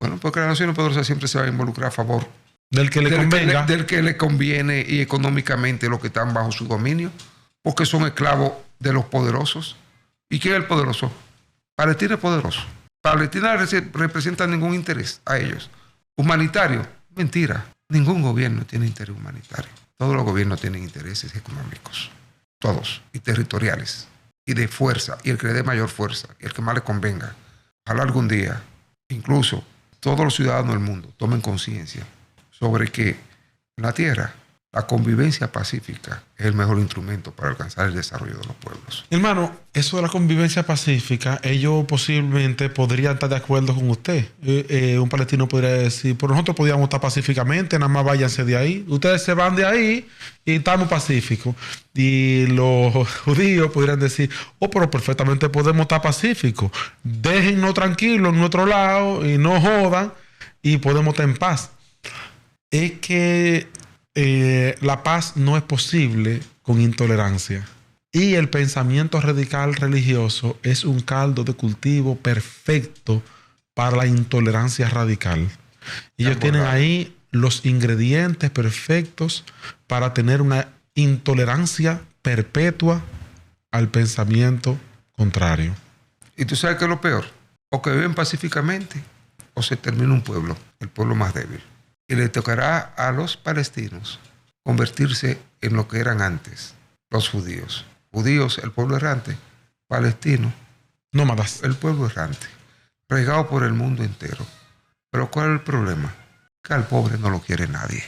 Bueno, porque las naciones poderosas siempre se van a involucrar a favor Del que le convenga. del que le conviene y económicamente los que están bajo su dominio, porque son esclavos de los poderosos. ¿Y quién es el poderoso? Palestina es poderoso. Palestina representa ningún interés a ellos. Humanitario, mentira. Ningún gobierno tiene interés humanitario. Todos los gobiernos tienen intereses económicos. Todos. Y territoriales. Y de fuerza. Y el que le dé mayor fuerza. Y el que más le convenga. Ojalá algún día, incluso todos los ciudadanos del mundo tomen conciencia sobre que en la tierra la convivencia pacífica es el mejor instrumento para alcanzar el desarrollo de los pueblos. Hermano, eso de la convivencia pacífica, ellos posiblemente podrían estar de acuerdo con usted. Un palestino podría decir, pues nosotros podríamos estar pacíficamente, nada más váyanse de ahí. Ustedes se van de ahí y estamos pacíficos. Y los judíos podrían decir, oh, pero perfectamente podemos estar pacíficos. Déjennos tranquilos en nuestro lado y no jodan y podemos estar en paz. Es que la paz no es posible con intolerancia. Y el pensamiento radical religioso es un caldo de cultivo perfecto para la intolerancia radical. Ellos tienen ahí los ingredientes perfectos para tener una intolerancia perpetua al pensamiento contrario. ¿Y tú sabes qué es lo peor? O que viven pacíficamente o se termina un pueblo, el pueblo más débil. Y le tocará a los palestinos convertirse en lo que eran antes los judíos. Judíos, el pueblo errante. Palestinos, Nómadas. el pueblo errante. Regado por el mundo entero. Pero ¿cuál es el problema? Que al pobre no lo quiere nadie.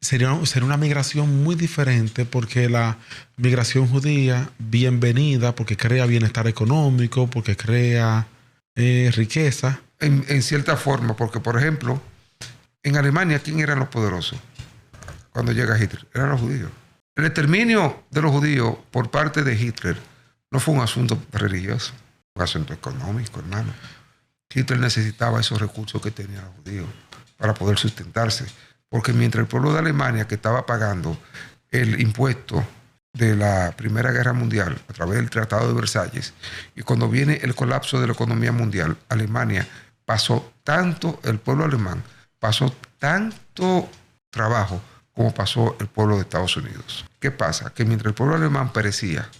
Sería una migración muy diferente porque la migración judía, bienvenida, porque crea bienestar económico, porque crea riqueza. En cierta forma, porque por ejemplo, en Alemania, ¿quién eran los poderosos? Cuando llega Hitler, eran los judíos. El exterminio de los judíos por parte de Hitler no fue un asunto religioso, fue un asunto económico, hermano. Hitler necesitaba esos recursos que tenían los judíos para poder sustentarse. Porque mientras el pueblo de Alemania, que estaba pagando el impuesto de la Primera Guerra Mundial a través del Tratado de Versalles, y cuando viene el colapso de la economía mundial, Alemania pasó tanto, el pueblo alemán pasó tanto trabajo como pasó el pueblo de Estados Unidos. ¿Qué pasa? Que mientras el pueblo alemán perecía,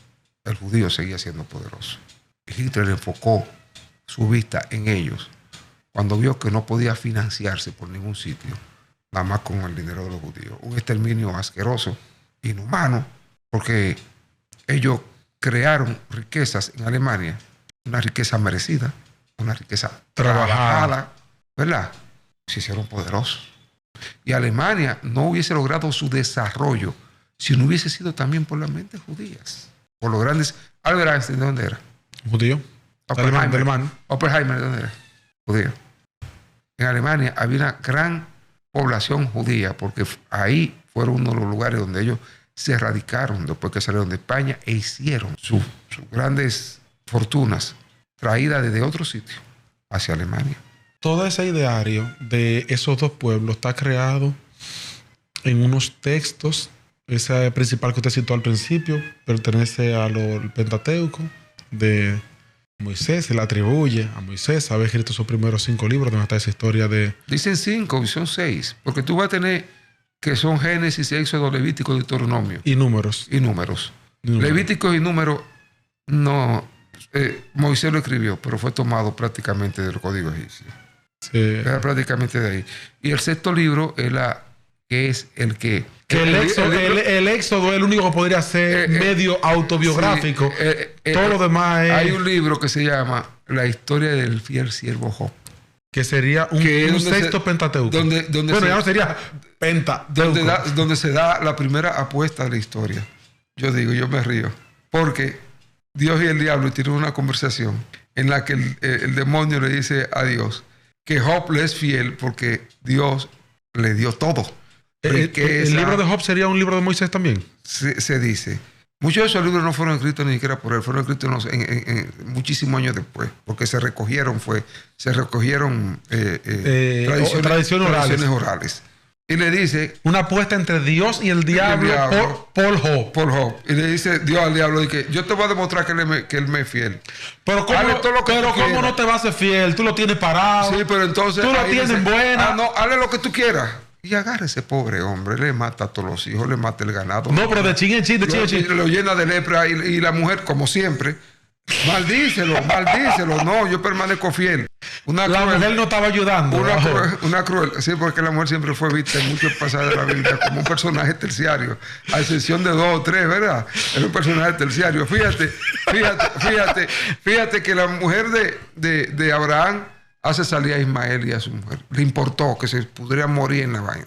el judío seguía siendo poderoso. Y Hitler enfocó su vista en ellos cuando vio que no podía financiarse por ningún sitio, nada más con el dinero de los judíos. Un exterminio asqueroso, inhumano, porque ellos crearon riquezas en Alemania, una riqueza merecida, una riqueza trabajada, ¿verdad? Se hicieron poderosos. Y Alemania no hubiese logrado su desarrollo si no hubiese sido también por las mentes judías, por los grandes. Albert Einstein, ¿de dónde era? Judío. Alemán. Oppenheimer, ¿de dónde era? Judío. En Alemania había una gran población judía porque ahí fueron uno de los lugares donde ellos se radicaron después que salieron de España e hicieron sus grandes fortunas traídas desde otro sitio hacia Alemania. Todo ese ideario de esos dos pueblos está creado en unos textos. Ese principal que usted citó al principio pertenece al Pentateuco de Moisés. Se le atribuye a Moisés haber escrito sus primeros 5 libros, donde está esa historia de... Dicen 5 y son 6, porque tú vas a tener que son Génesis, Éxodo, Levítico, Deuteronomio. Y números. Levítico y números, no... Moisés lo escribió, pero fue tomado prácticamente del código egipcio. Sí. Era prácticamente de ahí. Y el 6º libro es el que... El Éxodo es el único que podría ser medio autobiográfico. Sí, todo lo demás es... Hay un libro que se llama La historia del fiel siervo Job. Que sería un sexto Pentateuco. Ya no sería Pentateuco. Donde se da la primera apuesta de la historia. Yo me río. Porque Dios y el diablo tienen una conversación en la que el demonio le dice a Dios que Job le es fiel porque Dios le dio todo. ¿El libro de Job sería un libro de Moisés también? Se dice Muchos de esos libros no fueron escritos ni siquiera por él, fueron escritos muchísimos años después, porque se recogieron tradiciones orales. Y le dice... Una apuesta entre Dios y el diablo. Paul Hope. Y le dice Dios al diablo, y que yo te voy a demostrar que él me es fiel. Pero ¿cómo no te va a ser fiel? Tú lo tienes parado. Sí, pero entonces... Tú lo tienes buena. No, hazle lo que tú quieras. Y agarra ese pobre hombre, le mata a todos los hijos, le mata el ganado. No, pero de chin en chin. Lo llena de lepra y la mujer, como siempre, maldícelo. No, yo permanezco fiel. La mujer no estaba ayudando. Una cruel. Sí, porque la mujer siempre fue vista en muchos pasajes de la Biblia como un personaje terciario. A excepción de 2 o 3, ¿verdad? Era un personaje terciario. Fíjate que la mujer de Abraham hace salir a Ismael y a su mujer. Le importó que se pudiera morir en la vaina.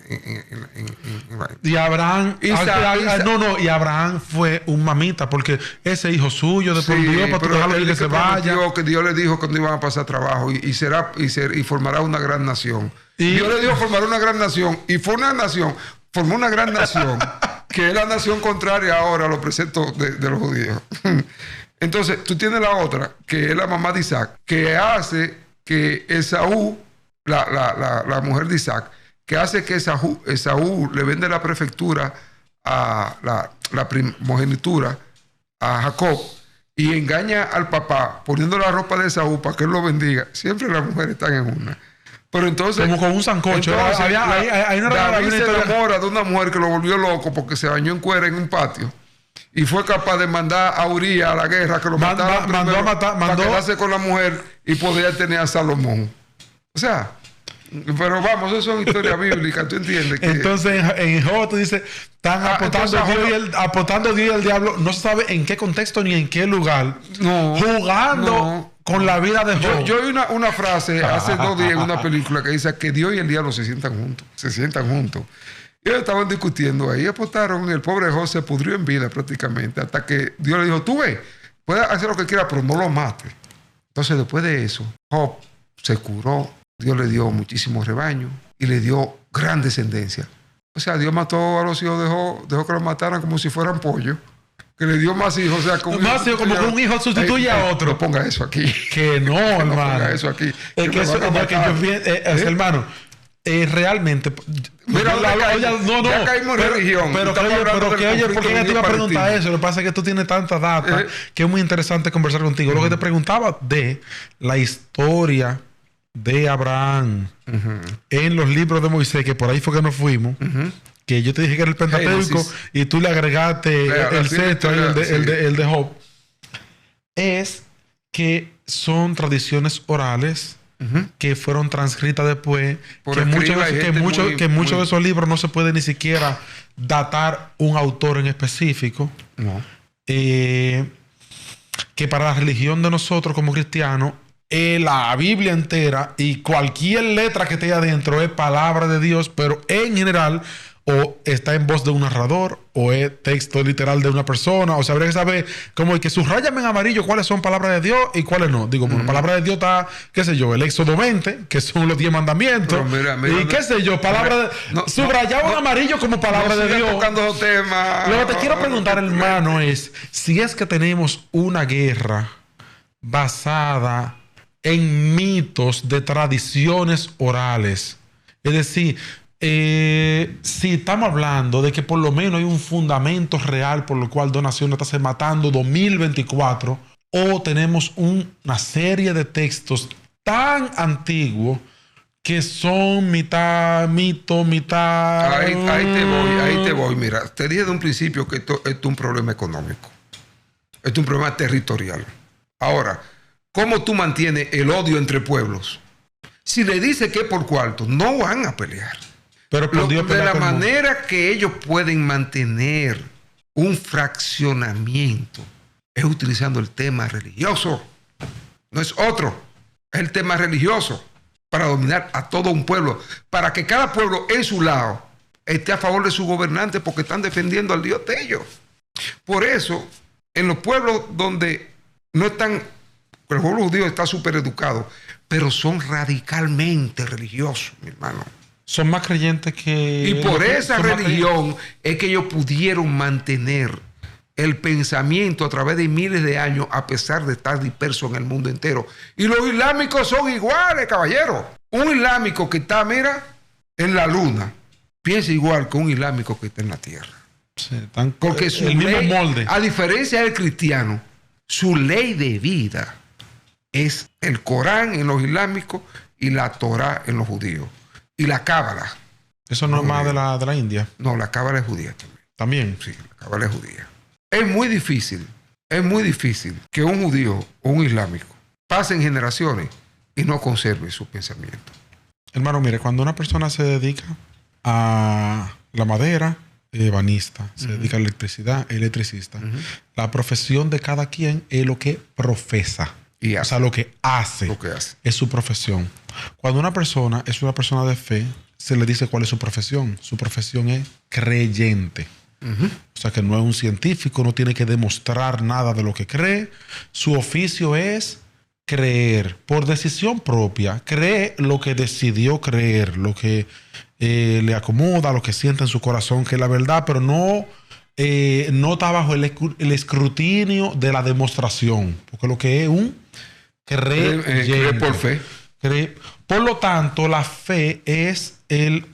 Y Abraham... Y Abraham fue un mamita, porque ese hijo suyo de por Dios, para dejarlo que se vaya. Que Dios le dijo que no iban a pasar trabajo y formará una gran nación. Dios le dijo formar una gran nación y formó una gran nación que es la nación contraria ahora a los preceptos de los judíos. Entonces, tú tienes la otra, que es la mamá de Isaac, que hace que Esaú, la mujer de Isaac, que hace que Esaú le vende la prefectura a la primogenitura a Jacob y engaña al papá poniendo la ropa de Esaú para que él lo bendiga. Siempre las mujeres están en una. Pero entonces... Como con un sancocho. David se enamora de una mujer que lo volvió loco porque se bañó en cuera en un patio. Y fue capaz de mandar a Uría a la guerra, que lo mataron para quedarse con la mujer y poder tener a Salomón. O sea, pero vamos, eso son historias bíblicas, ¿tú entiendes? Entonces, en Job tú dices, están apostando Dios y el diablo, no se sabe en qué contexto ni en qué lugar, jugando con la vida de Job. Yo oí una frase hace 2 días en una película que dice que Dios y el diablo se sientan juntos. Ellos estaban discutiendo ahí, apostaron y el pobre Job se pudrió en vida prácticamente, hasta que Dios le dijo, tú ves, puedes hacer lo que quieras, pero no lo mates. Entonces, después de eso, Job se curó, Dios le dio muchísimos rebaños y le dio gran descendencia. O sea, Dios mató a los hijos de Job, dejó que los mataran como si fueran pollos, que le dio más hijos. O sea, como que un hijo sustituye a otro. No ponga eso aquí. Que no, hermano. No ponga eso aquí. Hermano, realmente... Mira, ya caímos en religión. Pero porque ella te iba a preguntar eso. Lo que pasa es que tú tienes tanta data que es muy interesante conversar contigo. Lo que te preguntaba de la historia de Abraham en los libros de Moisés, que por ahí fue que nos fuimos, que yo te dije que era el Pentateuco y tú le agregaste el sexto, el de Job, es que son tradiciones orales que fueron transcritas después, que muchos de esos libros no se puede ni siquiera datar un autor en específico. No. Que para la religión de nosotros como cristianos, la Biblia entera y cualquier letra que esté adentro es palabra de Dios, pero en general o está en voz de un narrador o es texto literal de una persona, o sea, habría que saber como que subrayame en amarillo cuáles son palabras de Dios y cuáles no. Digo, bueno, palabra de Dios está, qué sé yo, el Éxodo 20, que son los 10 mandamientos. Mira, y qué sé yo, palabra subrayado en amarillo como palabra de Dios. Tocando temas. Lo que te quiero preguntar, hermano, es si es que tenemos una guerra basada en mitos de tradiciones orales. Es decir, si estamos hablando de que por lo menos hay un fundamento real por lo cual dos naciones están matando 2024, o tenemos una serie de textos tan antiguos que son mitad mito, mitad... Ahí te voy. Mira, te dije de un principio que esto es un problema económico. Esto es un problema territorial. Ahora, ¿cómo tú mantienes el odio entre pueblos? Si le dices que es por cuarto, no van a pelear. Pero por Dios, de la manera que ellos pueden mantener un fraccionamiento es utilizando el tema religioso. No es otro. Es el tema religioso para dominar a todo un pueblo. Para que cada pueblo en su lado esté a favor de su gobernante porque están defendiendo al Dios de ellos. Por eso, en los pueblos donde no están... El pueblo judío está súper educado, pero son radicalmente religiosos, mi hermano. Son más creyentes que... Y por esa religión es que ellos pudieron mantener el pensamiento a través de miles de años, a pesar de estar disperso en el mundo entero. Y los islámicos son iguales, caballero. Un islámico que está, mira, en la luna, piensa igual que un islámico que está en la tierra. Sí, porque su el ley, mismo molde. a diferencia del cristiano, su ley de vida es el Corán en los islámicos y la Torá en los judíos. Y la Cábala. Eso no es más de la India. No, la Cábala es judía también. También. Sí, la Cábala es judía. Es muy difícil que un judío o un islámico pasen generaciones y no conserve su pensamiento. Hermano, mire, cuando una persona se dedica a la madera, ebanista, se dedica a la electricidad, electricista, la profesión de cada quien es lo que profesa. Y o sea, lo que hace es su profesión. Cuando una persona es una persona de fe, se le dice cuál es su profesión. Su profesión es creyente. O sea, que no es un científico, no tiene que demostrar nada de lo que cree. Su oficio es creer por decisión propia. Cree lo que decidió creer, lo que le acomoda, lo que siente en su corazón, que es la verdad, pero no está bajo el escrutinio de la demostración. Porque lo que es un cree por fe. Por lo tanto, la fe es el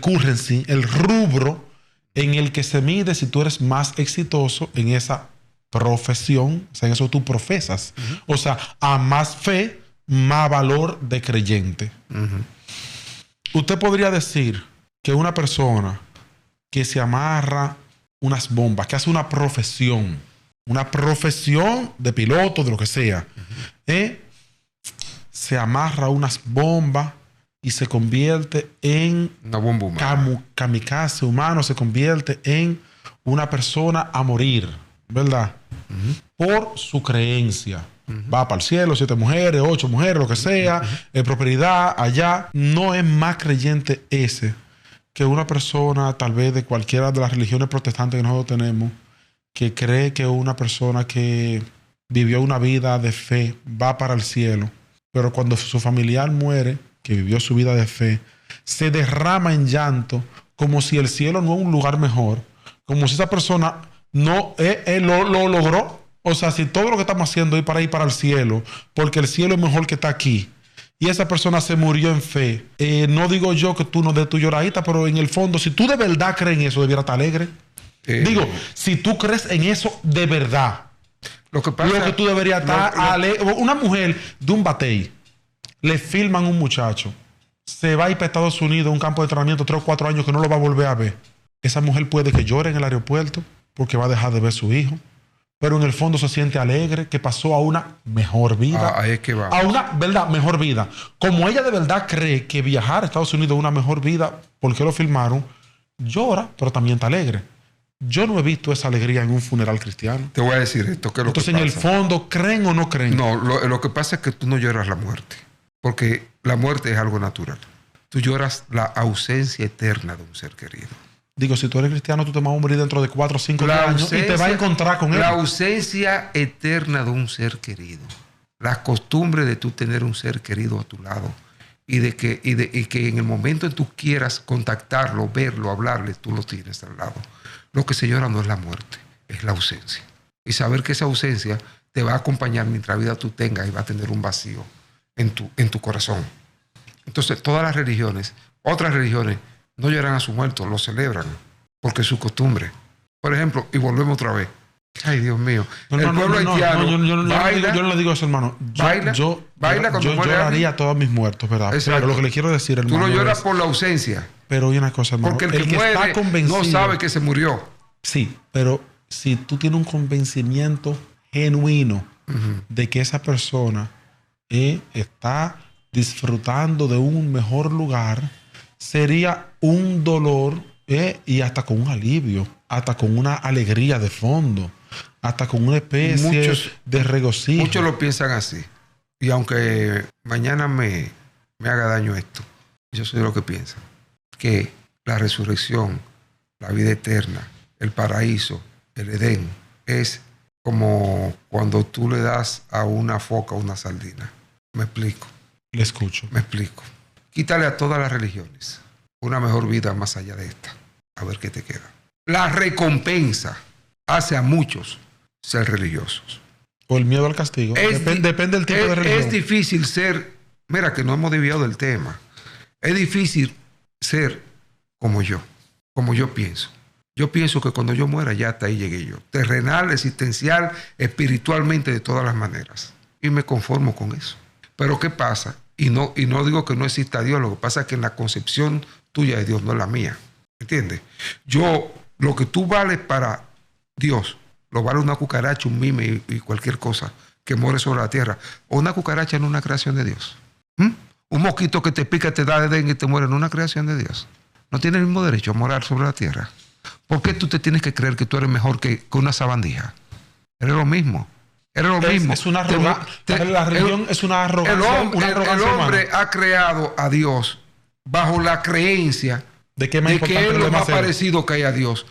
currency, el rubro en el que se mide si tú eres más exitoso en esa profesión, o sea, en eso tú profesas. O sea, a más fe, más valor de creyente. Usted podría decir que una persona que se amarra unas bombas, que hace una profesión de piloto, de lo que sea, se amarra unas bombas y se convierte en una bomba humana. Kamikaze humano, se convierte en una persona a morir, ¿verdad? Por su creencia. Va para el cielo, 7 mujeres, 8 mujeres, lo que sea, prosperidad allá. No es más creyente ese que una persona tal vez de cualquiera de las religiones protestantes que nosotros tenemos, que cree que una persona que vivió una vida de fe va para el cielo, pero cuando su familiar muere, que vivió su vida de fe, se derrama en llanto como si el cielo no es un lugar mejor, como si esa persona no lo logró. O sea, si todo lo que estamos haciendo es para ir para el cielo, porque el cielo es mejor que está aquí, y esa persona se murió en fe, no digo yo que tú no des tu lloradita, pero en el fondo, si tú de verdad crees en eso, debiera estar alegre. Digo, si tú crees en eso de verdad, lo que tú deberías estar alegre. Una mujer de un batey, le filman un muchacho, se va a ir para Estados Unidos a un campo de entrenamiento 3 o 4 años que no lo va a volver a ver. Esa mujer puede que llore en el aeropuerto porque va a dejar de ver a su hijo, pero en el fondo se siente alegre que pasó a una mejor vida. Ahí es que va. A una, ¿verdad? Mejor vida. Como ella de verdad cree que viajar a Estados Unidos es una mejor vida porque lo filmaron, llora, pero también está alegre. Yo no he visto esa alegría en un funeral cristiano. Te voy a decir esto. Que entonces, en el fondo, ¿creen o no creen? No, lo que pasa es que tú no lloras la muerte, porque la muerte es algo natural. Tú lloras la ausencia eterna de un ser querido. Digo, si tú eres cristiano, tú te vas a morir dentro de 4 o 5 años y te vas a encontrar con él. La ausencia eterna de un ser querido. La costumbre de tú tener un ser querido a tu lado y que en el momento en que tú quieras contactarlo, verlo, hablarle, tú lo tienes al lado. Lo que se llora no es la muerte, es la ausencia. Y saber que esa ausencia te va a acompañar mientras vida tú tengas y va a tener un vacío en tu corazón. Entonces, todas las religiones, otras religiones, no lloran a su muerto, lo celebran, porque es su costumbre. Por ejemplo, y volvemos otra vez. Ay, Dios mío. El pueblo haitiano baila. Yo no le digo eso, hermano. Baila cuando muere lloraría a todos mis muertos, ¿verdad? Pero lo que le quiero decir, hermano, tú no lloras por la ausencia. Pero hay una cosa, hermano. Porque el que muere está convencido, no sabe que se murió. Sí, pero si tú tienes un convencimiento genuino de que esa persona está disfrutando de un mejor lugar, sería un dolor y hasta con un alivio, hasta con una alegría de fondo, hasta con una especie de regocijo. Muchos lo piensan así. Y aunque mañana me haga daño esto, yo soy de lo que piensa. Que la resurrección, la vida eterna, el paraíso, el Edén, es como cuando tú le das a una foca una sardina. ¿Me explico? Le escucho. Me explico. Quítale a todas las religiones una mejor vida más allá de esta. A ver qué te queda. la recompensa hace a muchos ser religiosos. O el miedo al castigo. Depende del tipo de religión. Es difícil ser, mira que no hemos desviado del tema. Es difícil ser como yo pienso. Yo pienso que cuando yo muera ya hasta ahí llegué yo. Terrenal, existencial, espiritualmente, de todas las maneras. Y me conformo con eso. Pero ¿qué pasa? Y no digo que no exista Dios, lo que pasa es que en la concepción tuya de Dios no es la mía. ¿Entiendes? Lo que tú vales para Dios, lo vale una cucaracha, un mime y cualquier cosa que muere sobre la tierra. O una cucaracha no es una creación de Dios. Un mosquito que te pica, te da de dengue y te muere, no es una creación de Dios. No tiene el mismo derecho a morar sobre la tierra. ¿Por qué tú te tienes que creer que tú eres mejor que una sabandija? Eres lo mismo. Es una arrogancia. La religión es una arrogancia. El hombre ha creado a Dios bajo la creencia de que es lo más parecido que hay a Dios.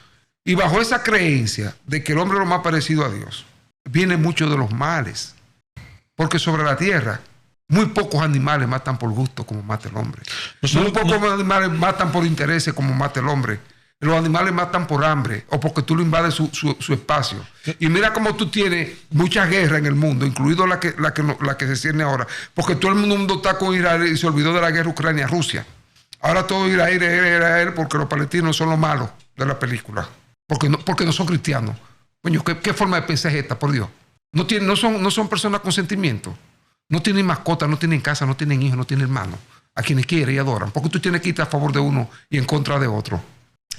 Y bajo esa creencia de que el hombre es lo más parecido a Dios, vienen muchos de los males. Porque sobre la tierra, muy pocos animales matan por gusto como mata el hombre. Muy pocos animales matan por intereses como mata el hombre. Los animales matan por hambre o porque tú le invades su espacio. Y mira cómo tú tienes muchas guerras en el mundo, incluido la que se cierne ahora. Porque todo el mundo está con Israel y se olvidó de la guerra Ucrania-Rusia. Ahora todo Israel porque los palestinos son los malos de la película. Porque no son cristianos. Coño, ¿qué forma de pensar es esta, por Dios? No son personas con sentimiento. No tienen mascotas, no tienen casa, no tienen hijos, no tienen hermanos. A quienes quieren y adoran. Porque tú tienes que irte a favor de uno y en contra de otro.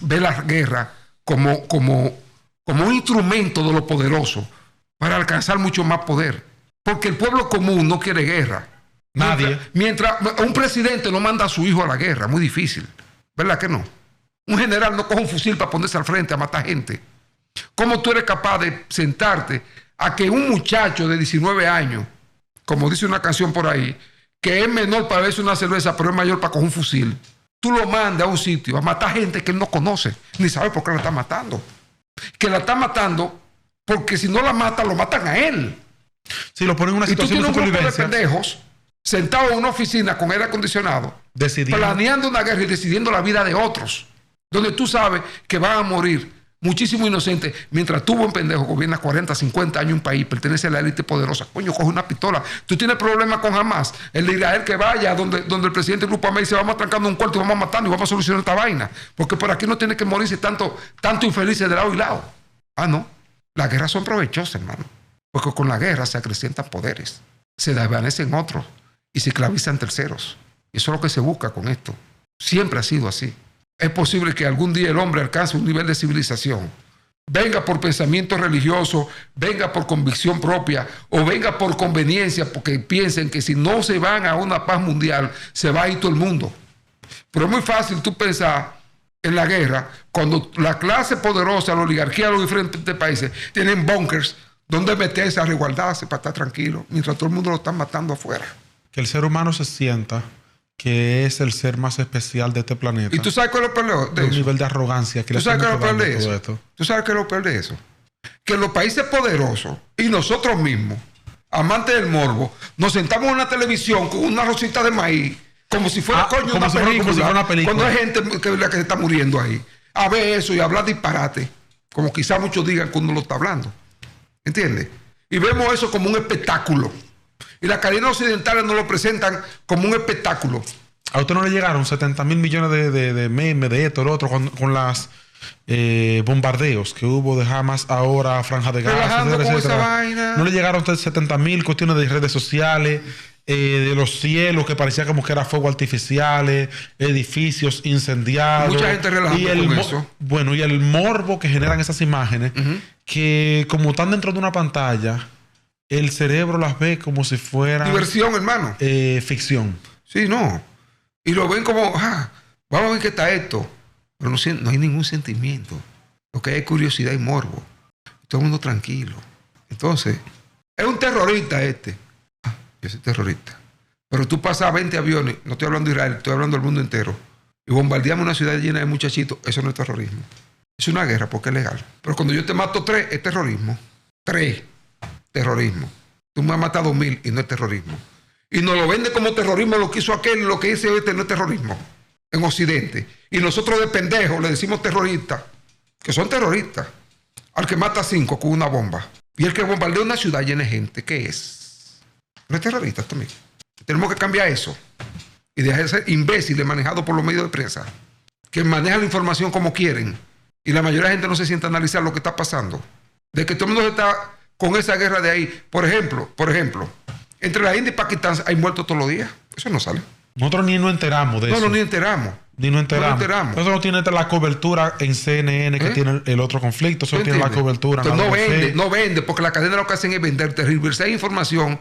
Ve la guerra como un instrumento de lo poderoso para alcanzar mucho más poder. Porque el pueblo común no quiere guerra. Nadie. Mientras un presidente no manda a su hijo a la guerra, muy difícil. ¿Verdad que no? Un general no coge un fusil para ponerse al frente a matar gente. ¿Cómo tú eres capaz de sentarte a que un muchacho de 19 años, como dice una canción por ahí, que es menor para beberse una cerveza, pero es mayor para coger un fusil, tú lo mandas a un sitio a matar gente que él no conoce, ni sabe por qué la está matando? Que la está matando porque si no la matan, lo matan a él. Si lo ponen en una situación de supervivencia. Y tú tienes un grupo de pendejos sentados en una oficina con aire acondicionado, planeando una guerra y decidiendo la vida de otros, donde tú sabes que van a morir muchísimos inocentes, mientras tú, buen pendejo, gobiernas 40, 50 años un país, pertenece a la élite poderosa. Coño, coge una pistola. Tú tienes problemas con Hamas. El de Israel que vaya donde el presidente del Grupo Amé dice, vamos trancando un cuarto y vamos matando y vamos a solucionar esta vaina. Porque por aquí no tiene que morirse tanto infelices de lado y lado. Ah, no. Las guerras son provechosas, hermano. Porque con la guerra se acrecientan poderes, se desvanecen otros y se esclavizan terceros. Y eso es lo que se busca con esto. Siempre ha sido así. Es posible que algún día el hombre alcance un nivel de civilización, venga por pensamiento religioso, venga por convicción propia o venga por conveniencia, porque piensen que si no se van a una paz mundial, se va a ir todo el mundo. Pero es muy fácil tú pensar en la guerra cuando la clase poderosa, la oligarquía de los diferentes países tienen bunkers donde meterse a resguardarse para estar tranquilo, mientras todo el mundo lo está matando afuera. Que el ser humano se sienta que es el ser más especial de este planeta. ¿Y tú sabes qué es lo peor de eso? Un nivel de arrogancia que ¿Tú sabes qué es lo peor de eso? ¿Tú sabes qué es lo peor de eso? Que los países poderosos y nosotros mismos, amantes del morbo, nos sentamos en una televisión con una rosita de maíz, como si fuera una película, cuando hay gente que se está muriendo ahí. A ver eso y hablar disparate, como quizá muchos digan que uno lo está hablando. ¿Entiendes? Y vemos eso como un espectáculo. Y las cadenas occidentales nos lo presentan como un espectáculo. ¿A usted no le llegaron 70 mil millones de memes, de esto, lo otro, con las bombardeos que hubo de Hamas ahora, Franja de Gaza, etcétera? ¿No le llegaron a usted 70 mil cuestiones de redes sociales, de los cielos que parecía como que era fuego artificiales, edificios incendiados? Mucha gente relajando con eso. Bueno, y el morbo que generan esas imágenes, que como están dentro de una pantalla, el cerebro las ve como si fuera... diversión, hermano. Ficción. Sí, no. Y lo ven como, vamos a ver qué está esto. Pero no hay ningún sentimiento. Lo que hay es curiosidad y morbo. Todo el mundo tranquilo. Entonces, es un terrorista este. Yo soy terrorista. Pero tú pasas 20 aviones, no estoy hablando de Israel, estoy hablando del mundo entero, y bombardeamos una ciudad llena de muchachitos, eso no es terrorismo. Es una guerra porque es legal. Pero cuando yo te mato 3, es terrorismo. 3. Terrorismo. Tú me has matado 1000 y no es terrorismo. Y nos lo vende como terrorismo lo que hizo aquel, lo que dice este no es terrorismo en Occidente. Y nosotros de pendejos le decimos terrorista que son terroristas, al que mata a 5 con una bomba, y el que bombardea una ciudad llena de gente, ¿qué es? No es terrorista también. Tenemos que cambiar eso y dejar de ser imbéciles manejados por los medios de prensa, que manejan la información como quieren, y la mayoría de la gente no se sienta a analizar lo que está pasando. De que todo el mundo está con esa guerra de ahí. Por ejemplo, entre la India y Pakistán hay muertos todos los días. Eso no sale. Nosotros ni nos enteramos de eso. No, ni enteramos. Ni nos enteramos. Eso no tiene la cobertura en CNN que tiene el otro conflicto. Eso tiene la cobertura. Entonces, no vende, porque la cadena lo que hacen es vender, tergiversar información,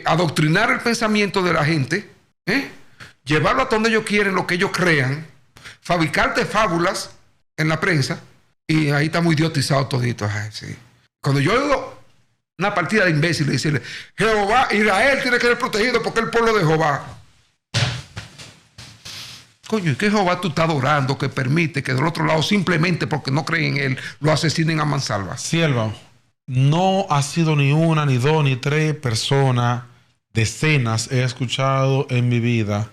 adoctrinar el pensamiento de la gente, llevarlo a donde ellos quieren, lo que ellos crean, fabricarte fábulas en la prensa, y ahí está muy idiotizado todito. Ay, sí. Cuando yo oigo una partida de imbéciles decirle, Jehová, Israel tiene que ser protegido porque es el pueblo de Jehová. Coño, ¿y qué Jehová tú estás adorando que permite que del otro lado, simplemente porque no creen en él, lo asesinen a mansalva? Sierva, no ha sido ni una, ni dos, ni tres personas, decenas he escuchado en mi vida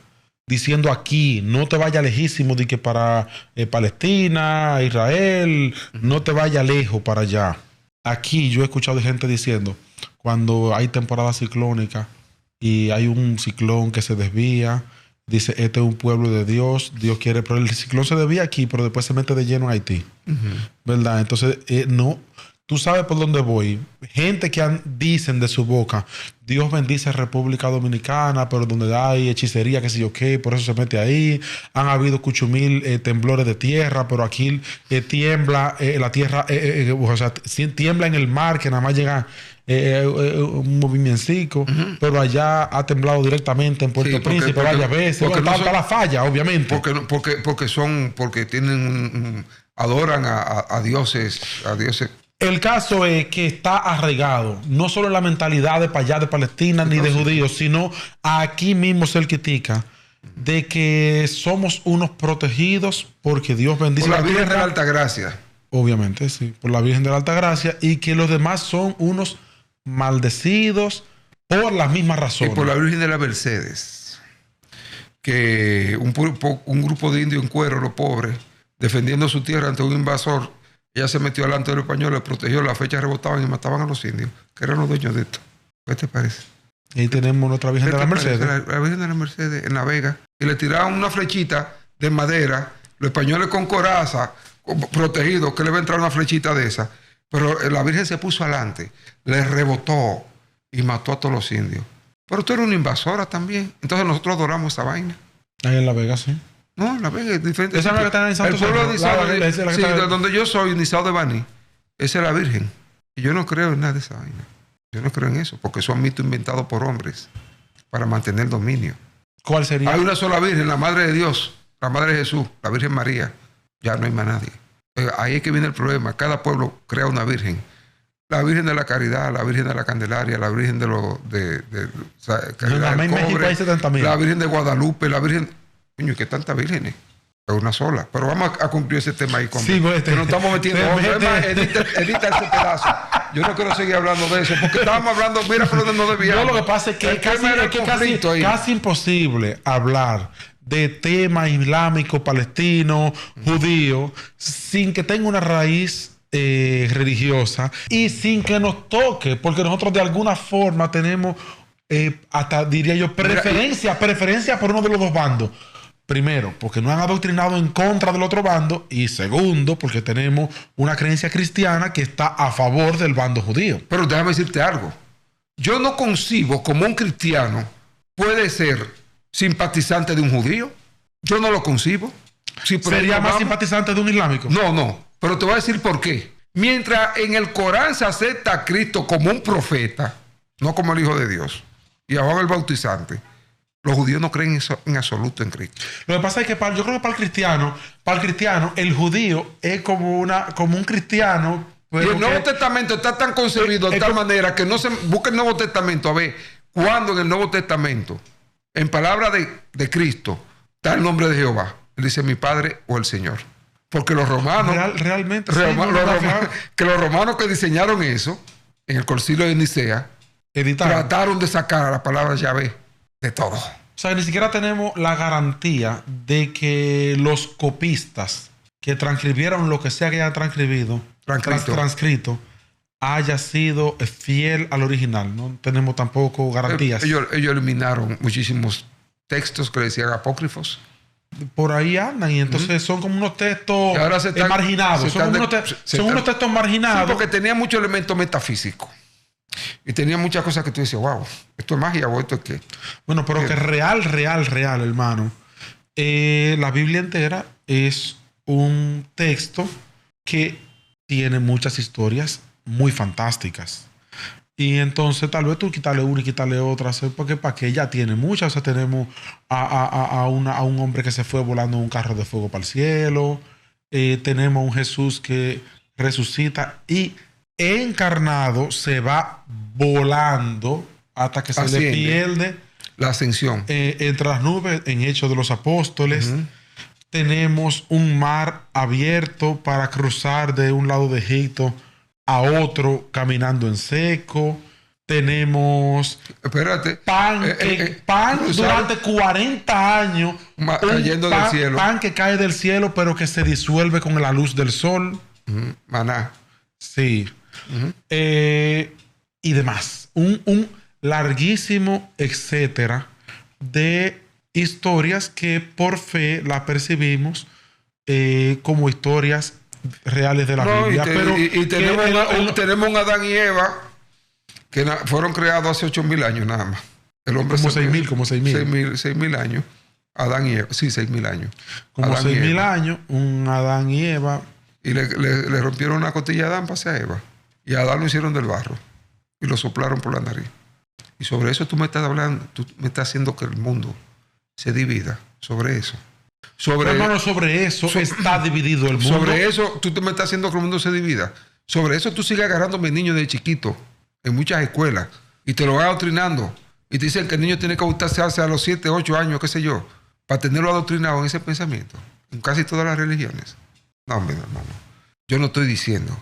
diciendo aquí, no te vayas lejísimo de que para Palestina, Israel, no te vayas lejos para allá. Aquí yo he escuchado de gente diciendo, cuando hay temporada ciclónica y hay un ciclón que se desvía, dice, este es un pueblo de Dios, Dios quiere, pero el ciclón se desvía aquí, pero después se mete de lleno en Haití. ¿Verdad? Entonces, no, tú sabes por dónde voy. Gente que dicen de su boca, Dios bendice a República Dominicana, pero donde hay hechicería, qué sé yo qué, por eso se mete ahí. Han habido 8,000 temblores de tierra, pero aquí tiembla la tierra, o sea, tiembla en el mar, que nada más llega un movimiento, pero allá ha temblado directamente en Puerto Príncipe varias veces. Porque está la falla, obviamente. Porque tienen adoran a dioses, El caso es que está arraigado, no solo en la mentalidad de para allá de Palestina ni de judíos, sino aquí mismo cerquitica, de que somos unos protegidos porque Dios bendice la Virgen de la Alta Gracia. Obviamente, sí, por la Virgen de la Alta Gracia, y que los demás son unos maldecidos por las mismas razones. Y por la Virgen de la Mercedes, que un grupo de indios en cuero, los pobres, defendiendo su tierra ante un invasor, ella se metió delante de los españoles, protegió, las fechas rebotaban y mataban a los indios, que eran los dueños de esto. ¿Qué te parece? Y tenemos nuestra Virgen de la Mercedes. La Virgen de la Mercedes en La Vega, y le tiraban una flechita de madera, los españoles con coraza, protegidos, que le va a entrar una flechita de esa. Pero la Virgen se puso adelante, le rebotó y mató a todos los indios. Pero tú eres una invasora también. Entonces nosotros adoramos esa vaina. Ahí en La Vega, sí. No, La Vega es diferente. Esa es la que está en Santo El pueblo de Nizao, sí, de donde yo soy, Nizao de Baní, esa es la Virgen. Y yo no creo en nada de esa vaina. Yo no creo en eso, porque son mitos inventados por hombres para mantener dominio. ¿Cuál sería? Hay una sola Virgen, la Madre de Dios, la Madre de Jesús, la Virgen María. Ya no hay más nadie. Ahí es que viene el problema. Cada pueblo crea una Virgen. La Virgen de la Caridad, la Virgen de la Candelaria, la Virgen de los... la Virgen de Guadalupe, la Virgen... Coño, ¿qué tantas vírgenes? Es una sola. Pero vamos a cumplir ese tema ahí. Sí, que nos estamos metiendo. Edita ese pedazo. Yo no quiero seguir hablando de eso, porque estábamos hablando, mira por donde nos desviamos. No, lo que pasa es que es casi imposible hablar de tema islámico, palestino, judío, sin que tenga una raíz religiosa y sin que nos toque, porque nosotros de alguna forma tenemos hasta diría yo preferencia por uno de los dos bandos. Primero, porque no han adoctrinado en contra del otro bando, y segundo, porque tenemos una creencia cristiana que está a favor del bando judío. Pero déjame decirte algo. Yo no concibo como un cristiano puede ser simpatizante de un judío. Yo no lo concibo. Sí, ¿sería más simpatizante de un islámico? No. Pero te voy a decir por qué. Mientras en el Corán se acepta a Cristo como un profeta, no como el Hijo de Dios, y a Juan el Bautizante, los judíos no creen eso en absoluto en Cristo. Lo que pasa es que yo creo que para el cristiano, el judío es como un cristiano. Y el Nuevo Testamento está tan concebido de tal manera que no se busca el Nuevo Testamento a ver cuándo en el Nuevo Testamento, en palabra de Cristo, está el nombre de Jehová. Él dice mi Padre o el Señor. Porque los romanos, que los romanos que diseñaron eso en el Concilio de Nicea, trataron de sacar a la palabra Yahvé de todo. O sea, ni siquiera tenemos la garantía de que los copistas, que transcribieron lo que sea que hayan transcrito, haya sido fiel al original. No tenemos tampoco garantías. Ellos eliminaron muchísimos textos que decían apócrifos. Por ahí andan y entonces son como unos textos marginados. Son unos textos marginados. Sí, porque tenía mucho elemento metafísico. Y tenía muchas cosas que tú decías, wow, esto es magia o esto es qué. Bueno, pero que real, hermano. La Biblia entera es un texto que tiene muchas historias muy fantásticas. Y entonces tal vez tú quitarle una y quitarle otra, porque para que ella tiene muchas. O sea, tenemos a un hombre que se fue volando en un carro de fuego para el cielo. Tenemos a un Jesús que resucita y encarnado se va volando hasta que se le pierde. La ascensión. Entre las nubes en Hechos de los Apóstoles. Tenemos un mar abierto para cruzar de un lado de Egipto a otro caminando en seco. Tenemos pan durante 40 años cayendo del cielo. Pan que cae del cielo pero que se disuelve con la luz del sol. Maná. Sí. Y demás. Un larguísimo etcétera de historias que por fe las percibimos como historias reales de la Biblia. Tenemos un Adán y Eva que fueron creados hace 8,000 años nada más. El hombre como 6,000. 6,000 años. Adán y Eva. Sí, 6,000 años. Como 6,000 años, un Adán y Eva. Y le rompieron una costilla a Adán para hacer a Eva. Y a Adán lo hicieron del barro. Y lo soplaron por la nariz. Y sobre eso tú me estás hablando. Tú me estás haciendo que el mundo se divida. Sobre eso. Hermano, sobre eso está dividido el mundo. Sobre eso tú me estás haciendo que el mundo se divida. Sobre eso tú sigues agarrando a mis niños de chiquito en muchas escuelas y te lo vas adoctrinando. Y te dicen que el niño tiene que bautizarse a los 7, 8 años, qué sé yo, para tenerlo adoctrinado en ese pensamiento. En casi todas las religiones. No, hombre, hermano. Yo no estoy diciendo.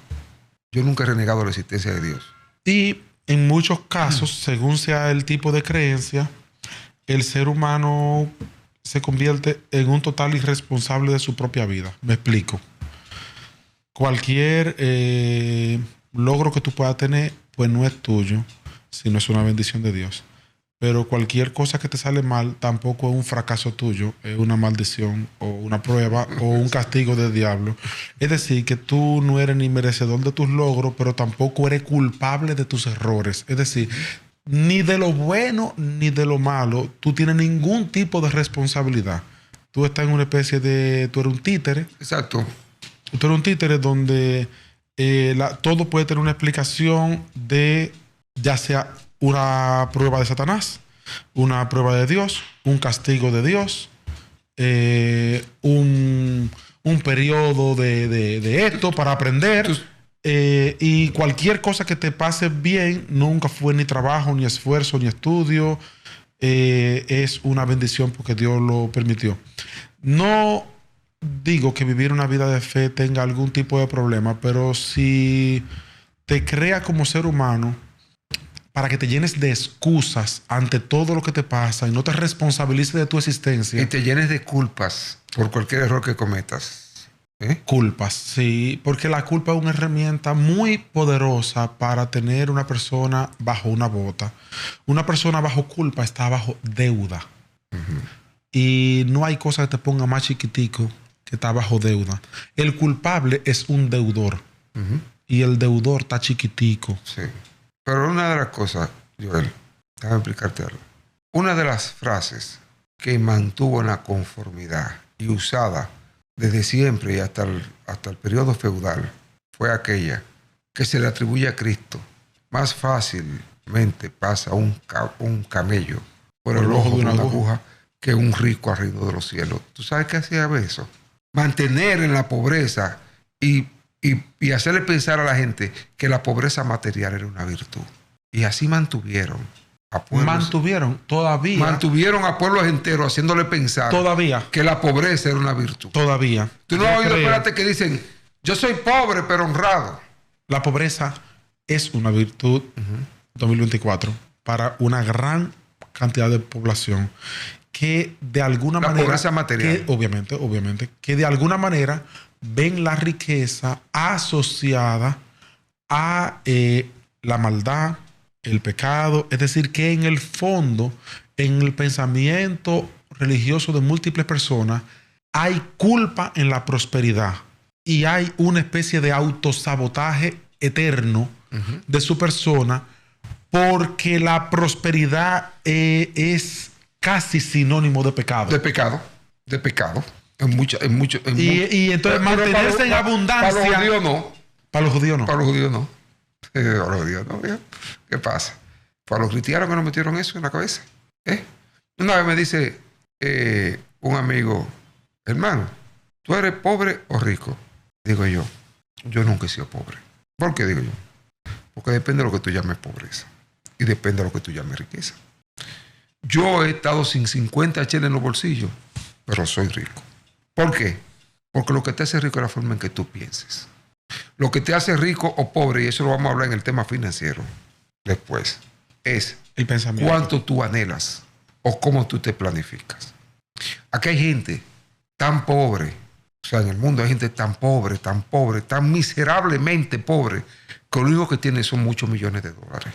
Yo nunca he renegado la existencia de Dios. Y en muchos casos, según sea el tipo de creencia, el ser humano se convierte en un total irresponsable de su propia vida. Me explico. Cualquier logro que tú puedas tener, pues no es tuyo, sino es una bendición de Dios. Pero cualquier cosa que te sale mal, tampoco es un fracaso tuyo, es una maldición o una prueba o un castigo del diablo. Es decir, que tú no eres ni merecedor de tus logros, pero tampoco eres culpable de tus errores. Es decir, ni de lo bueno ni de lo malo, tú tienes ningún tipo de responsabilidad. Tú estás en una especie de... Tú eres un títere. Exacto. Tú eres un títere donde todo puede tener una explicación de ya sea una prueba de Satanás, una prueba de Dios, un castigo de Dios, un periodo de esto para aprender. Y cualquier cosa que te pase bien nunca fue ni trabajo, ni esfuerzo, ni estudio. Es una bendición porque Dios lo permitió. No digo que vivir una vida de fe tenga algún tipo de problema, pero si te crea como ser humano para que te llenes de excusas ante todo lo que te pasa y no te responsabilices de tu existencia. Y te llenes de culpas por cualquier error que cometas. Culpas, sí. Porque la culpa es una herramienta muy poderosa para tener una persona bajo una bota. Una persona bajo culpa está bajo deuda. Y no hay cosa que te ponga más chiquitico que está bajo deuda. El culpable es un deudor. Y el deudor está chiquitico. Sí. Pero una de las cosas, Joel, déjame explicarte algo. Una de las frases que mantuvo en la conformidad y usada desde siempre y hasta el periodo feudal fue aquella que se le atribuye a Cristo. Más fácilmente pasa un camello por el ojo de una aguja que un rico al reino de los cielos. ¿Tú sabes qué hacía eso? Mantener en la pobreza y hacerle pensar a la gente que la pobreza material era una virtud. Y así mantuvieron a pueblos. Mantuvieron a pueblos enteros haciéndole pensar que la pobreza era una virtud. Todavía. Tú no has oído, espérate, que dicen, yo soy pobre pero honrado. La pobreza es una virtud 2024 para una gran cantidad de población que de alguna manera... La pobreza material. Obviamente, que de alguna manera ven la riqueza asociada a la maldad, el pecado. Es decir, que en el fondo, en el pensamiento religioso de múltiples personas, hay culpa en la prosperidad y hay una especie de autosabotaje eterno de su persona, porque la prosperidad es casi sinónimo de pecado. De pecado. Y entonces mantenerse en abundancia. Para los judíos no. Para los judíos no. Para los judíos no. Para los judíos no. ¿Qué pasa? Para los cristianos que nos metieron eso en la cabeza. Una vez me dice un amigo, hermano, ¿tú eres pobre o rico? Digo yo nunca he sido pobre. ¿Por qué digo yo? Porque depende de lo que tú llames pobreza. Y depende de lo que tú llames riqueza. Yo he estado sin 50 cheles en los bolsillos, pero soy rico. ¿Por qué? Porque lo que te hace rico es la forma en que tú pienses. Lo que te hace rico o pobre, y eso lo vamos a hablar en el tema financiero después, es el pensamiento. Cuánto tú anhelas o cómo tú te planificas. Aquí hay gente tan pobre, o sea, en el mundo hay gente tan pobre, tan miserablemente pobre, que lo único que tienen son muchos millones de dólares.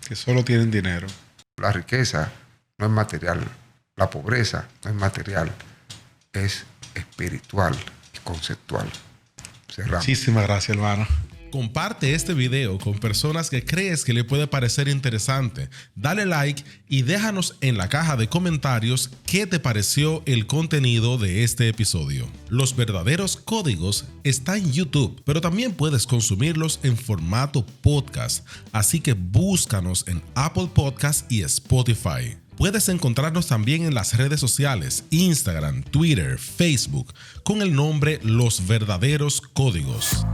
Que solo tienen dinero. La riqueza no es material, la pobreza no es material, es espiritual y conceptual. Cerramos. Muchísimas gracias, hermano. Comparte este video con personas que crees que le puede parecer interesante. Dale like y déjanos en la caja de comentarios qué te pareció el contenido de este episodio. Los verdaderos códigos están en YouTube, pero también puedes consumirlos en formato podcast. Así que búscanos en Apple Podcasts y Spotify. Puedes encontrarnos también en las redes sociales, Instagram, Twitter, Facebook, con el nombre Los Verdaderos Códigos.